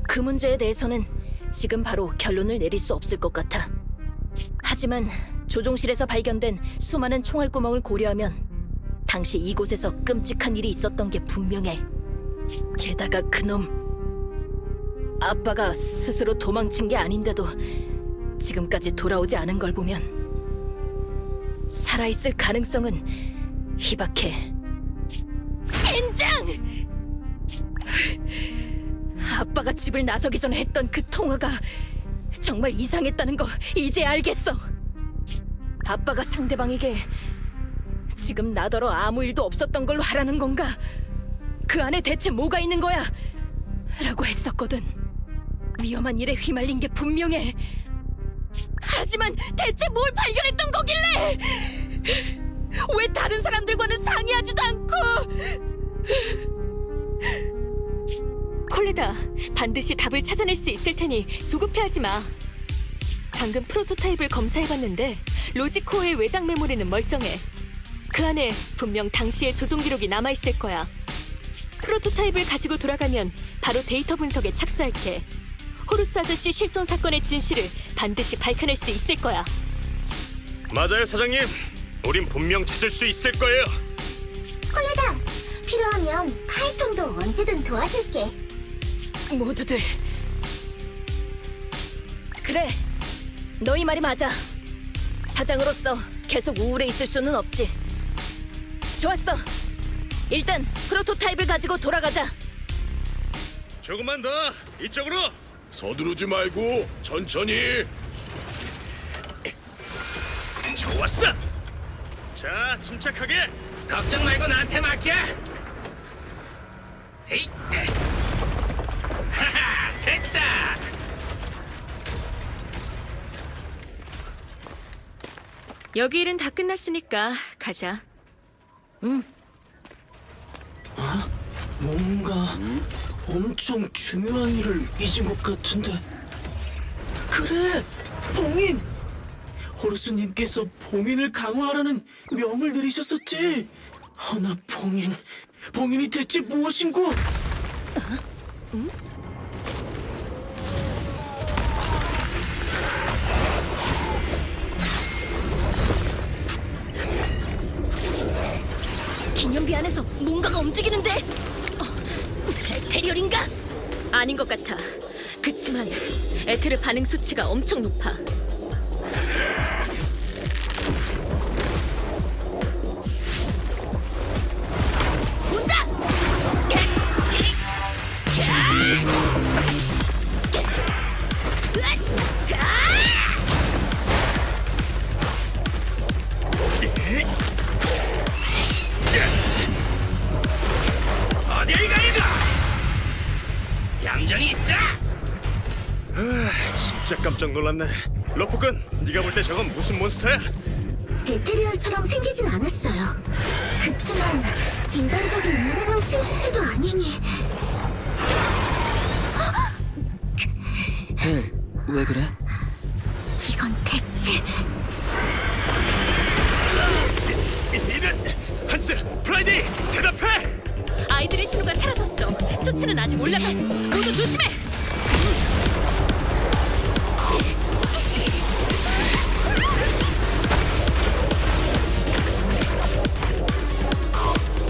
[SPEAKER 11] 그 문제에 대해서는 지금 바로 결론을 내릴 수 없을 것 같아. 하지만 조종실에서 발견된 수많은 총알구멍을 고려하면 당시 이곳에서 끔찍한 일이 있었던 게 분명해. 게다가 그놈 아빠가 스스로 도망친 게 아닌데도 지금까지 돌아오지 않은 걸 보면 살아있을 가능성은 희박해.
[SPEAKER 5] 젠장!
[SPEAKER 11] 아빠가 집을 나서기 전에 했던 그 통화가 정말 이상했다는 거 이제 알겠어. 아빠가 상대방에게 지금 나더러 아무 일도 없었던 걸로 하라는 건가? 그 안에 대체 뭐가 있는 거야? 라고 했었거든. 위험한 일에 휘말린 게 분명해. 하지만 대체 뭘 발견했던 거길래? 왜 다른 사람들과는 상의하지도 않고?
[SPEAKER 6] 콜레다, 반드시 답을 찾아낼 수 있을 테니 조급해하지 마. 방금 프로토타입을 검사해봤는데 로지코어의 외장 메모리는 멀쩡해. 그 안에 분명 당시의 조종 기록이 남아있을 거야. 프로토타입을 가지고 돌아가면 바로 데이터 분석에 착수할게. 호루스 아저씨 실존 사건의 진실을 반드시 밝혀낼 수 있을 거야.
[SPEAKER 4] 맞아요, 사장님. 우린 분명 찾을 수 있을 거예요.
[SPEAKER 9] 콜레다, 필요하면 파이톤도 언제든 도와줄게.
[SPEAKER 11] 모두들. 그래, 너희 말이 맞아. 사장으로서 계속 우울해 있을 수는 없지. 좋았어. 일단 프로토타입을 가지고 돌아가자.
[SPEAKER 4] 조금만 더 이쪽으로.
[SPEAKER 2] 서두르지 말고 천천히.
[SPEAKER 4] 좋았어. 자, 침착하게.
[SPEAKER 10] 걱정 말고 나한테 맡겨. 에이. 하하, 됐다.
[SPEAKER 6] 여기 일은 다 끝났으니까 가자.
[SPEAKER 12] 뭔가 엄청 중요한 일을 잊은 것 같은데. 그래! 봉인! 호루스님께서 봉인을 강화하라는 명을 내리셨었지. 허나 봉인이 대체 무엇인고?
[SPEAKER 11] 기념비 안에서 뭔가가 움직이는데? 에테리얼인가?
[SPEAKER 6] 아닌 것 같아. 그치만 에테르 반응 수치가 엄청 높아.
[SPEAKER 11] 온다!
[SPEAKER 10] 어딜 가려고? 얌전히 있어.
[SPEAKER 4] 진짜 깜짝 놀랐네. 러프군, 네가 볼 때 저건 무슨 몬스터야?
[SPEAKER 9] 에테리얼처럼 생기진 않았어요. 그치만 일반적인 인간형 침시체도 아니니.
[SPEAKER 1] 벨, 왜 그래?
[SPEAKER 9] 이건 대체...
[SPEAKER 4] 이런 한스, 프라이데이, 대답해!
[SPEAKER 6] 아이들의 신호가 사라졌어. 수치는 아직 올라가. 모두 조심해.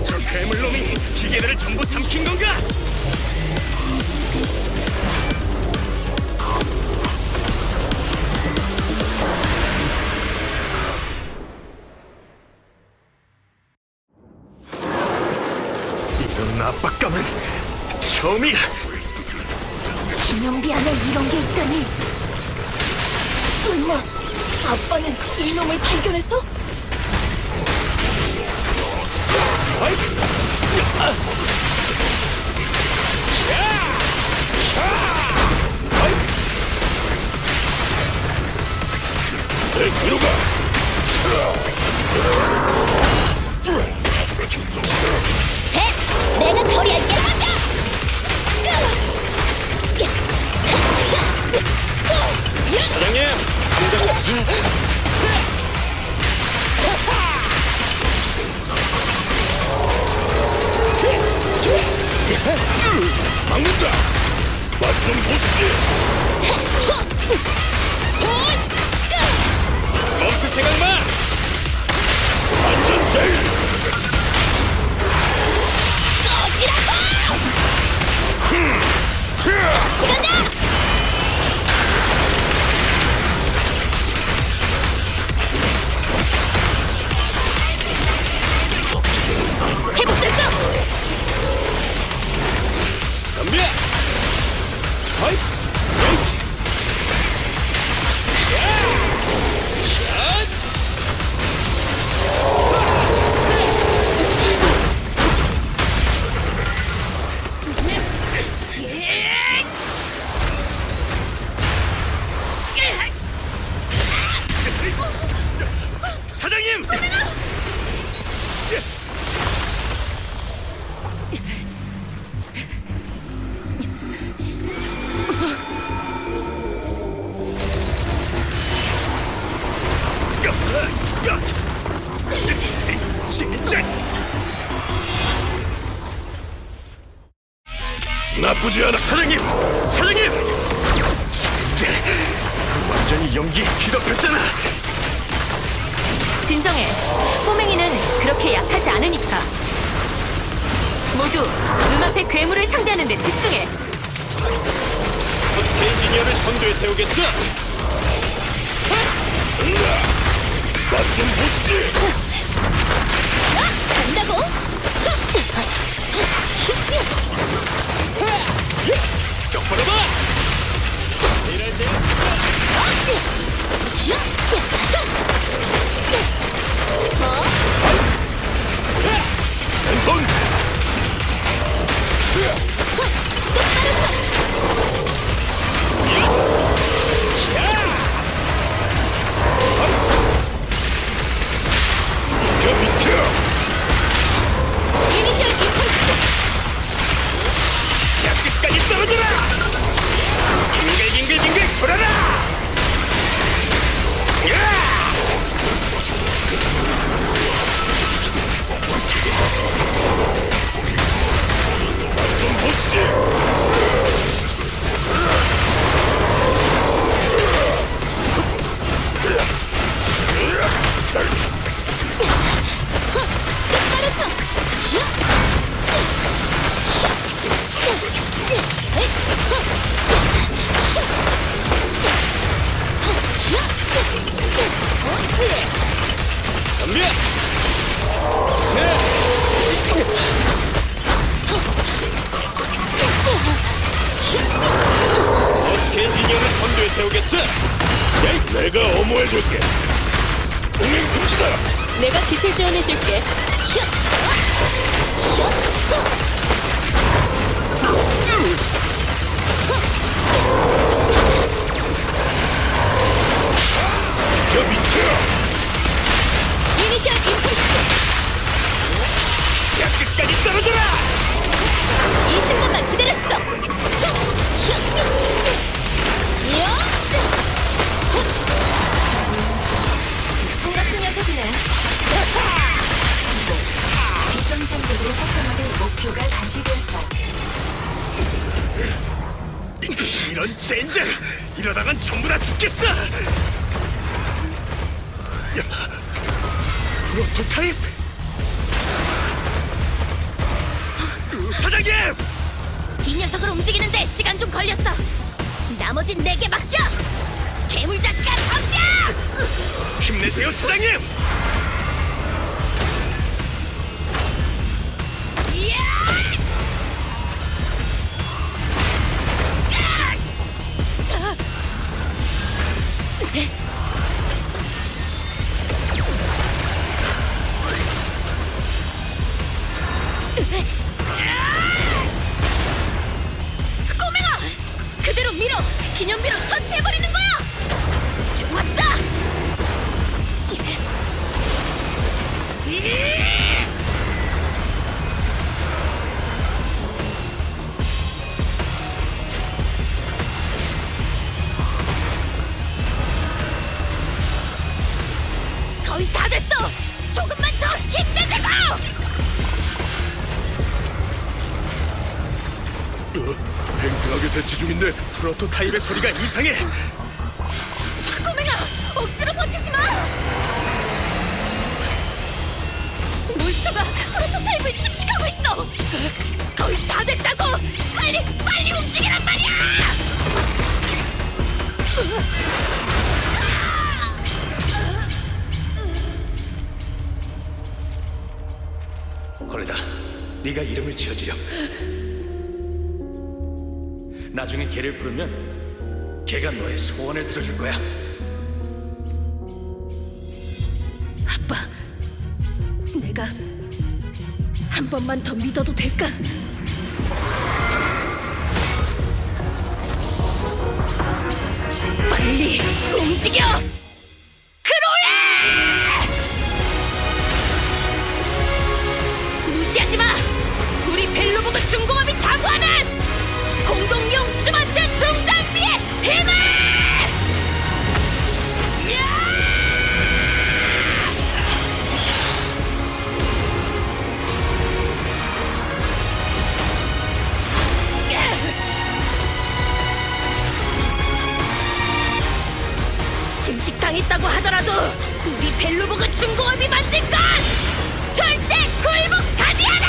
[SPEAKER 4] 저 괴물놈이 기계들을 전부 삼킨 건가? 이런 압박감은 처음이야.
[SPEAKER 9] 기념비 안에 이런 게 있다니.
[SPEAKER 11] 엄마, 아빠는 이놈을 발견했어?
[SPEAKER 2] 뒤로 가.
[SPEAKER 5] 내가 처리할게.
[SPEAKER 4] 사장님,
[SPEAKER 2] 막는다. 맛 좀 보시지.
[SPEAKER 4] 멈출 생각 마.
[SPEAKER 2] 완전 제일.
[SPEAKER 5] 같이 가자.
[SPEAKER 11] 회복됐어!
[SPEAKER 4] 덤벼. 허이. 샷.
[SPEAKER 2] 나쁘지 않아.
[SPEAKER 4] 사장님! 사장님! 진짜 완전히 연기에 뒤덮였잖아.
[SPEAKER 6] 진정해. 꼬맹이는 그렇게 약하지 않으니까. 모두 눈앞의 괴물을 상대하는 데 집중해.
[SPEAKER 4] 어떻게 엔지니어를 선두에 세우겠어?
[SPEAKER 2] 맛 좀 보시지.
[SPEAKER 5] 간다고?
[SPEAKER 4] 똑바로 봐! 이럴 때
[SPEAKER 2] 왼손. 비켜.
[SPEAKER 6] 이니셜 임펄스.
[SPEAKER 4] 야, 끝까지 떨어져라! 빙글빙글빙글 돌아라! 야!
[SPEAKER 2] 맛 좀 보시지.
[SPEAKER 4] 덤벼! 어떻게 엔지니어를 선두에 세우겠어?
[SPEAKER 2] 내가 어모해줄게. 동행 금지다.
[SPEAKER 6] 내가 기술 지원해줄게.
[SPEAKER 2] 저 비켜.
[SPEAKER 6] 이니셜 임펄스.
[SPEAKER 4] 야, 끝까지 떨어져라!
[SPEAKER 6] 이 순간만 기다렸어. 성가신 녀석이네.
[SPEAKER 3] 비정상적으로 활성화된 목표가 감지되었어.
[SPEAKER 4] 이런 젠장! 이러다간 전부 다 죽겠어! 야, 프로토타입! 사장님!
[SPEAKER 5] 이 녀석을 움직이는데 시간 좀 걸렸어. 나머진 내게 맡겨. 괴물 자식아 덤벼!
[SPEAKER 4] 힘내세요, 사장님!
[SPEAKER 6] 꼬맹아! 그대로 밀어! 기념비로 처치해버리는 거야!
[SPEAKER 5] 좋았어. 거의 다 됐어. 조금만 더 힘내자고.
[SPEAKER 2] 팽팽하게 대치 중인데
[SPEAKER 4] 프로토타입의 소리가 이상해!
[SPEAKER 6] 꼬맹아! 억지로 버티지 마! 몬스터가 프로토타입을 침식하고 있어!
[SPEAKER 5] 거의 다 됐다고. 빨리 움직이란 말이야.
[SPEAKER 7] 콜레다, 네가 이름을 지어주렴. 나중에 걔를 부르면 걔가 너의 소원을 들어줄 거야.
[SPEAKER 11] 아빠, 내가 한 번만 더 믿어도 될까?
[SPEAKER 5] 빨리 움직여. 크로에! 무시하지 마. 우리 벨로보그 중공업이 자부하는 공동용 스마트 중장비의 힘을! 벨로보그 중공업이 만든 건 절대 굴복하지 않아!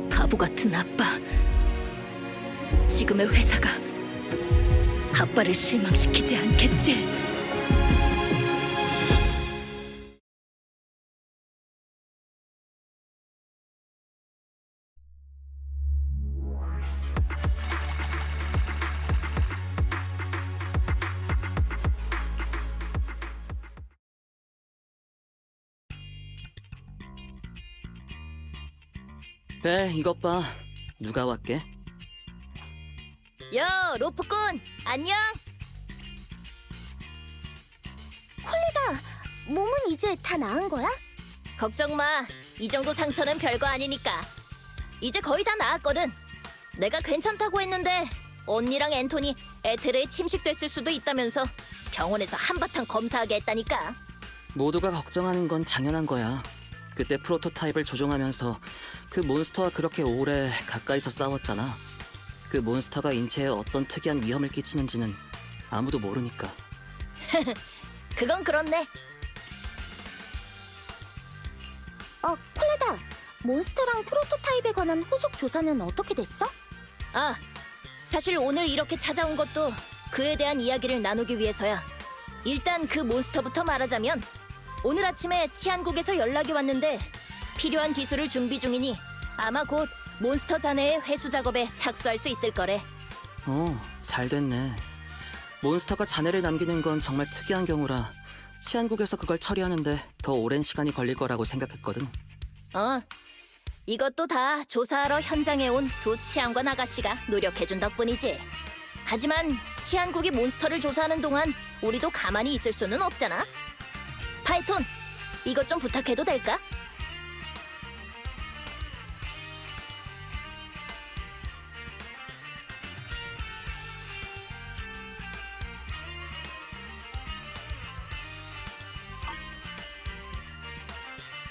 [SPEAKER 11] 바보 같은 아빠. 지금의 회사가 아빠를 실망시키지 않겠지?
[SPEAKER 1] 벨, 이것 봐. 누가 왔게?
[SPEAKER 5] 야, 로프꾼, 안녕.
[SPEAKER 9] 몸은 이제 다 나은 거야?
[SPEAKER 5] 걱정 마. 이 정도 상처는 별거 아니니까. 이제 거의 다 나았거든. 내가 괜찮다고 했는데 언니랑 앤토니 에테르에 침식됐을 수도 있다면서 병원에서 한바탕 검사하게 했다니까.
[SPEAKER 1] 모두가 걱정하는 건 당연한 거야. 그때 프로토타입을 조종하면서 그 몬스터와 그렇게 오래 가까이서 싸웠잖아. 그 몬스터가 인체에 어떤 특이한 위험을 끼치는지는 아무도 모르니까.
[SPEAKER 5] 그건 그렇네.
[SPEAKER 9] 콜레다. 몬스터랑 프로토타입에 관한 후속 조사는 어떻게 됐어?
[SPEAKER 5] 아, 사실 오늘 이렇게 찾아온 것도 그에 대한 이야기를 나누기 위해서야. 일단 그 몬스터부터 말하자면 오늘 아침에 치안국에서 연락이 왔는데 필요한 기술을 준비 중이니 아마 곧 몬스터 잔해의 회수 작업에 착수할 수 있을 거래.
[SPEAKER 1] 잘 됐네. 몬스터가 잔해를 남기는 건 정말 특이한 경우라 치안국에서 그걸 처리하는데 더 오랜 시간이 걸릴 거라고 생각했거든.
[SPEAKER 5] 이것도 다 조사하러 현장에 온 두 치안관 아가씨가 노력해준 덕분이지. 하지만 치안국이 몬스터를 조사하는 동안 우리도 가만히 있을 수는 없잖아. 파이톤, 이것 좀 부탁해도 될까?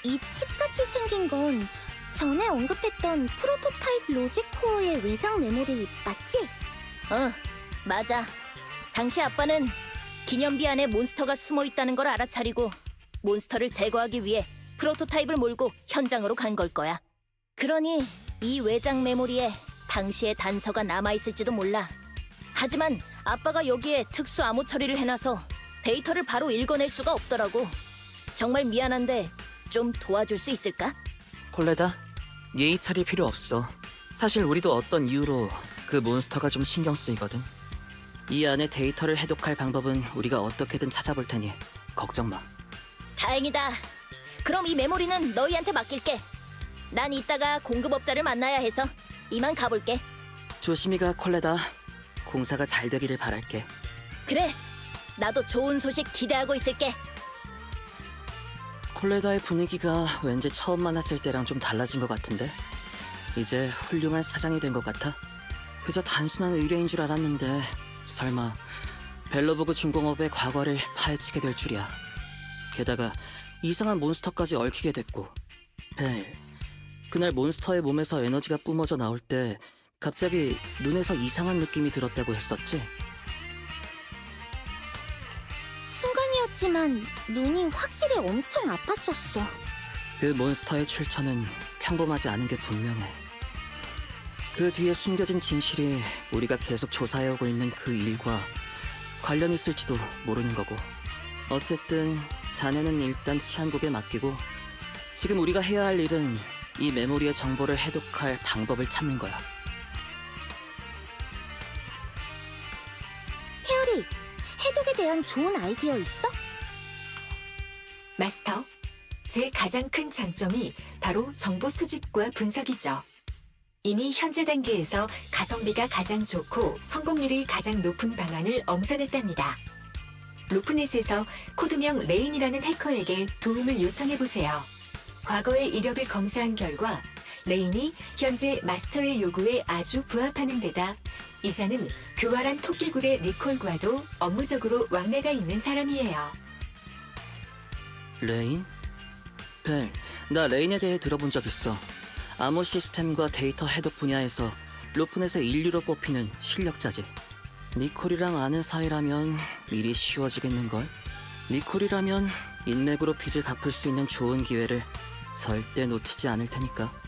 [SPEAKER 9] 이 칩같이 생긴 건 전에 언급했던 프로토타입 로직 코어의 외장 메모리 맞지?
[SPEAKER 5] 맞아. 당시 아빠는 기념비 안에 몬스터가 숨어 있다는 걸 알아차리고 몬스터를 제거하기 위해 프로토타입을 몰고 현장으로 간 걸 거야. 그러니 이 외장 메모리에 당시의 단서가 남아있을지도 몰라. 하지만 아빠가 여기에 특수 암호 처리를 해놔서 데이터를 바로 읽어낼 수가 없더라고. 정말 미안한데 좀 도와줄 수 있을까?
[SPEAKER 1] 콜레다, 예의 차릴 필요 없어. 사실 우리도 어떤 이유로 그 몬스터가 좀 신경 쓰이거든. 이 안에 데이터를 해독할 방법은 우리가 어떻게든 찾아볼 테니 걱정 마.
[SPEAKER 5] 다행이다. 그럼 이 메모리는 너희한테 맡길게. 난 이따가 공급업자를 만나야 해서 이만 가볼게.
[SPEAKER 1] 조심히 가, 콜레다. 공사가 잘 되기를 바랄게.
[SPEAKER 5] 그래, 나도 좋은 소식 기대하고 있을게.
[SPEAKER 1] 콜레다의 분위기가 왠지 처음 만났을 때랑 좀 달라진 것 같은데? 이제 훌륭한 사장이 된 것 같아? 그저 단순한 의뢰인 줄 알았는데 설마 벨로보그 중공업의 과거를 파헤치게 될 줄이야. 게다가 이상한 몬스터까지 얽히게 됐고. 벨, 그날 몬스터의 몸에서 에너지가 뿜어져 나올 때 갑자기 눈에서 이상한 느낌이 들었다고 했었지?
[SPEAKER 9] 순간이었지만 눈이 확실히 엄청 아팠었어.
[SPEAKER 1] 그 몬스터의 출처는 평범하지 않은 게 분명해. 그 뒤에 숨겨진 진실이 우리가 계속 조사해오고 있는 그 일과 관련 있을지도 모르는 거고. 어쨌든 자네는 일단 치안국에 맡기고 지금 우리가 해야 할 일은 이 메모리의 정보를 해독할 방법을 찾는 거야.
[SPEAKER 9] 페어리, 해독에 대한 좋은 아이디어 있어?
[SPEAKER 3] 마스터, 제 가장 큰 장점이 바로 정보 수집과 분석이죠. 이미 현재 단계에서 가성비가 가장 좋고 성공률이 가장 높은 방안을 엄선했답니다. 로프넷에서 코드명 레인이라는 해커에게 도움을 요청해보세요. 과거의 이력을 검사한 결과 레인이 현재 마스터의 요구에 아주 부합하는 데다 이자는 교활한 토끼굴의 니콜과도 업무적으로 왕래가 있는 사람이에요.
[SPEAKER 1] 레인? 벨, 나 레인에 대해 들어본 적 있어. 암호 시스템과 데이터 해독 분야에서 로프넷의 인류로 뽑히는 실력자지. 니콜이랑 아는 사이라면 일이 쉬워지겠는걸? 니콜이라면 인맥으로 빚을 갚을 수 있는 좋은 기회를 절대 놓치지 않을 테니까.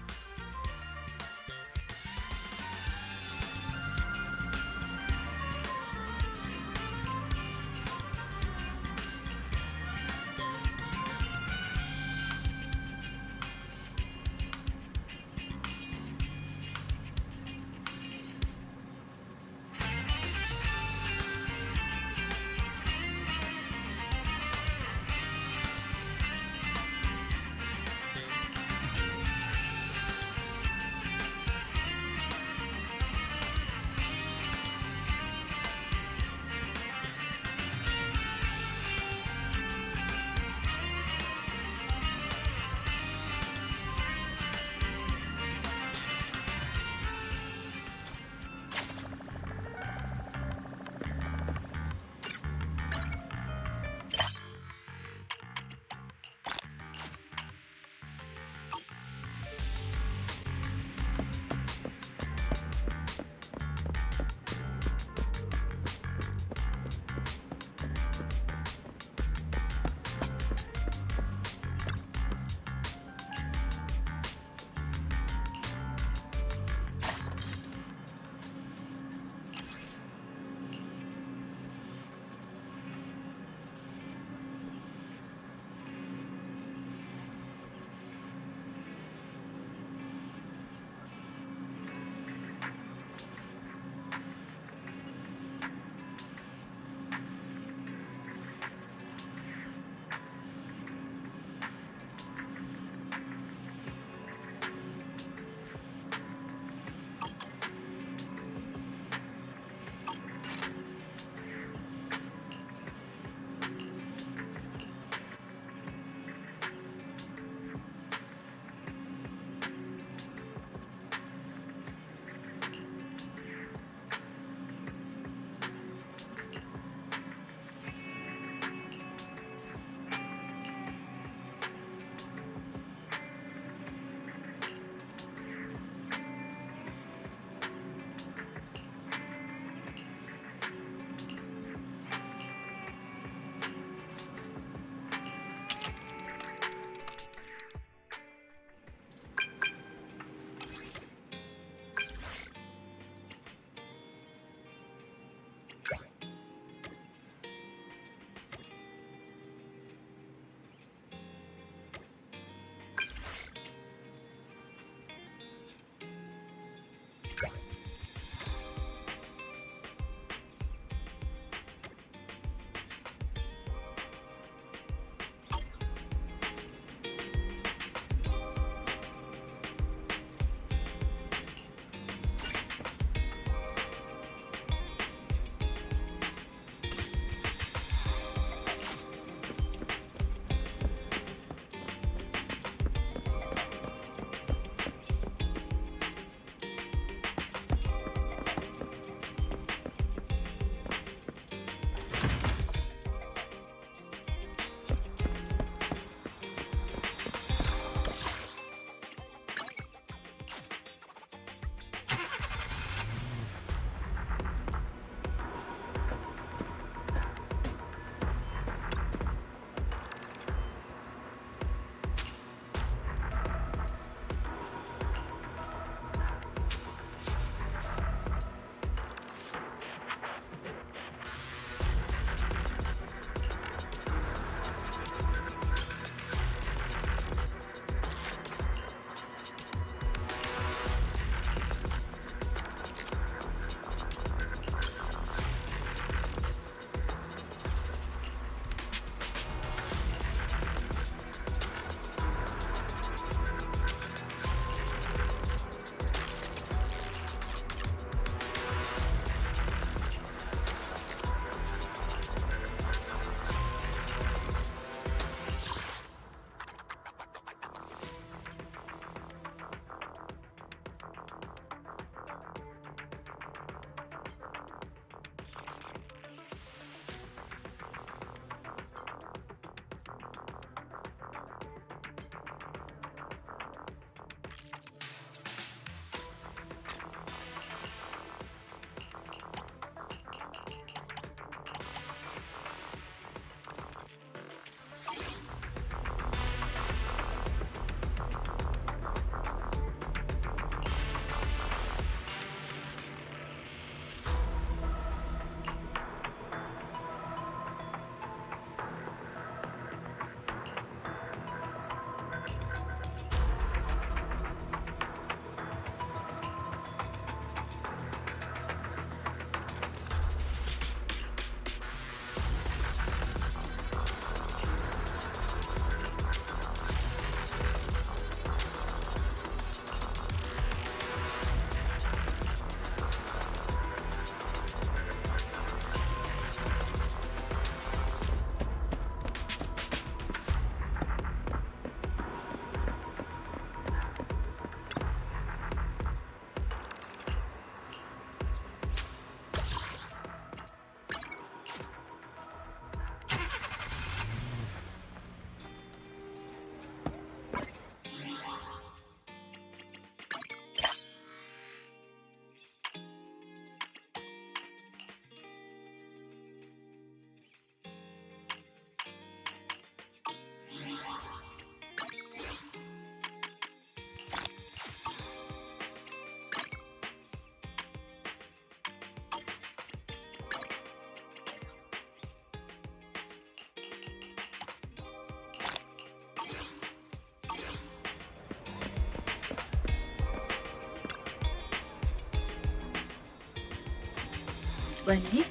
[SPEAKER 3] 왔니?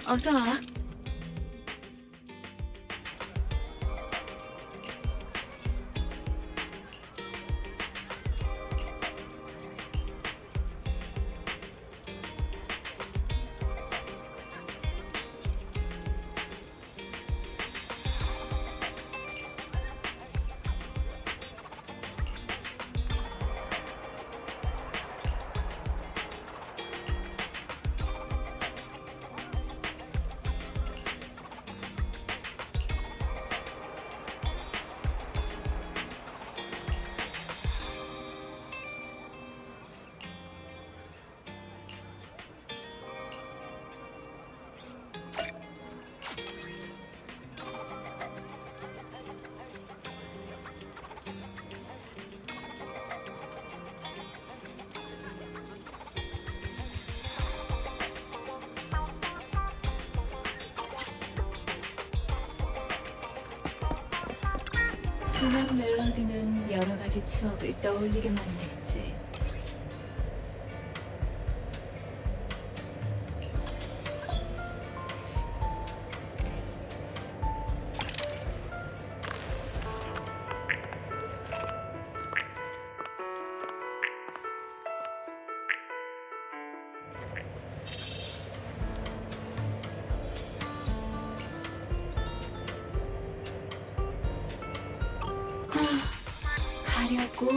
[SPEAKER 3] 어서 와. 지난 멜로디는 여러 가지 추억을 떠올리게 만들지. 가려고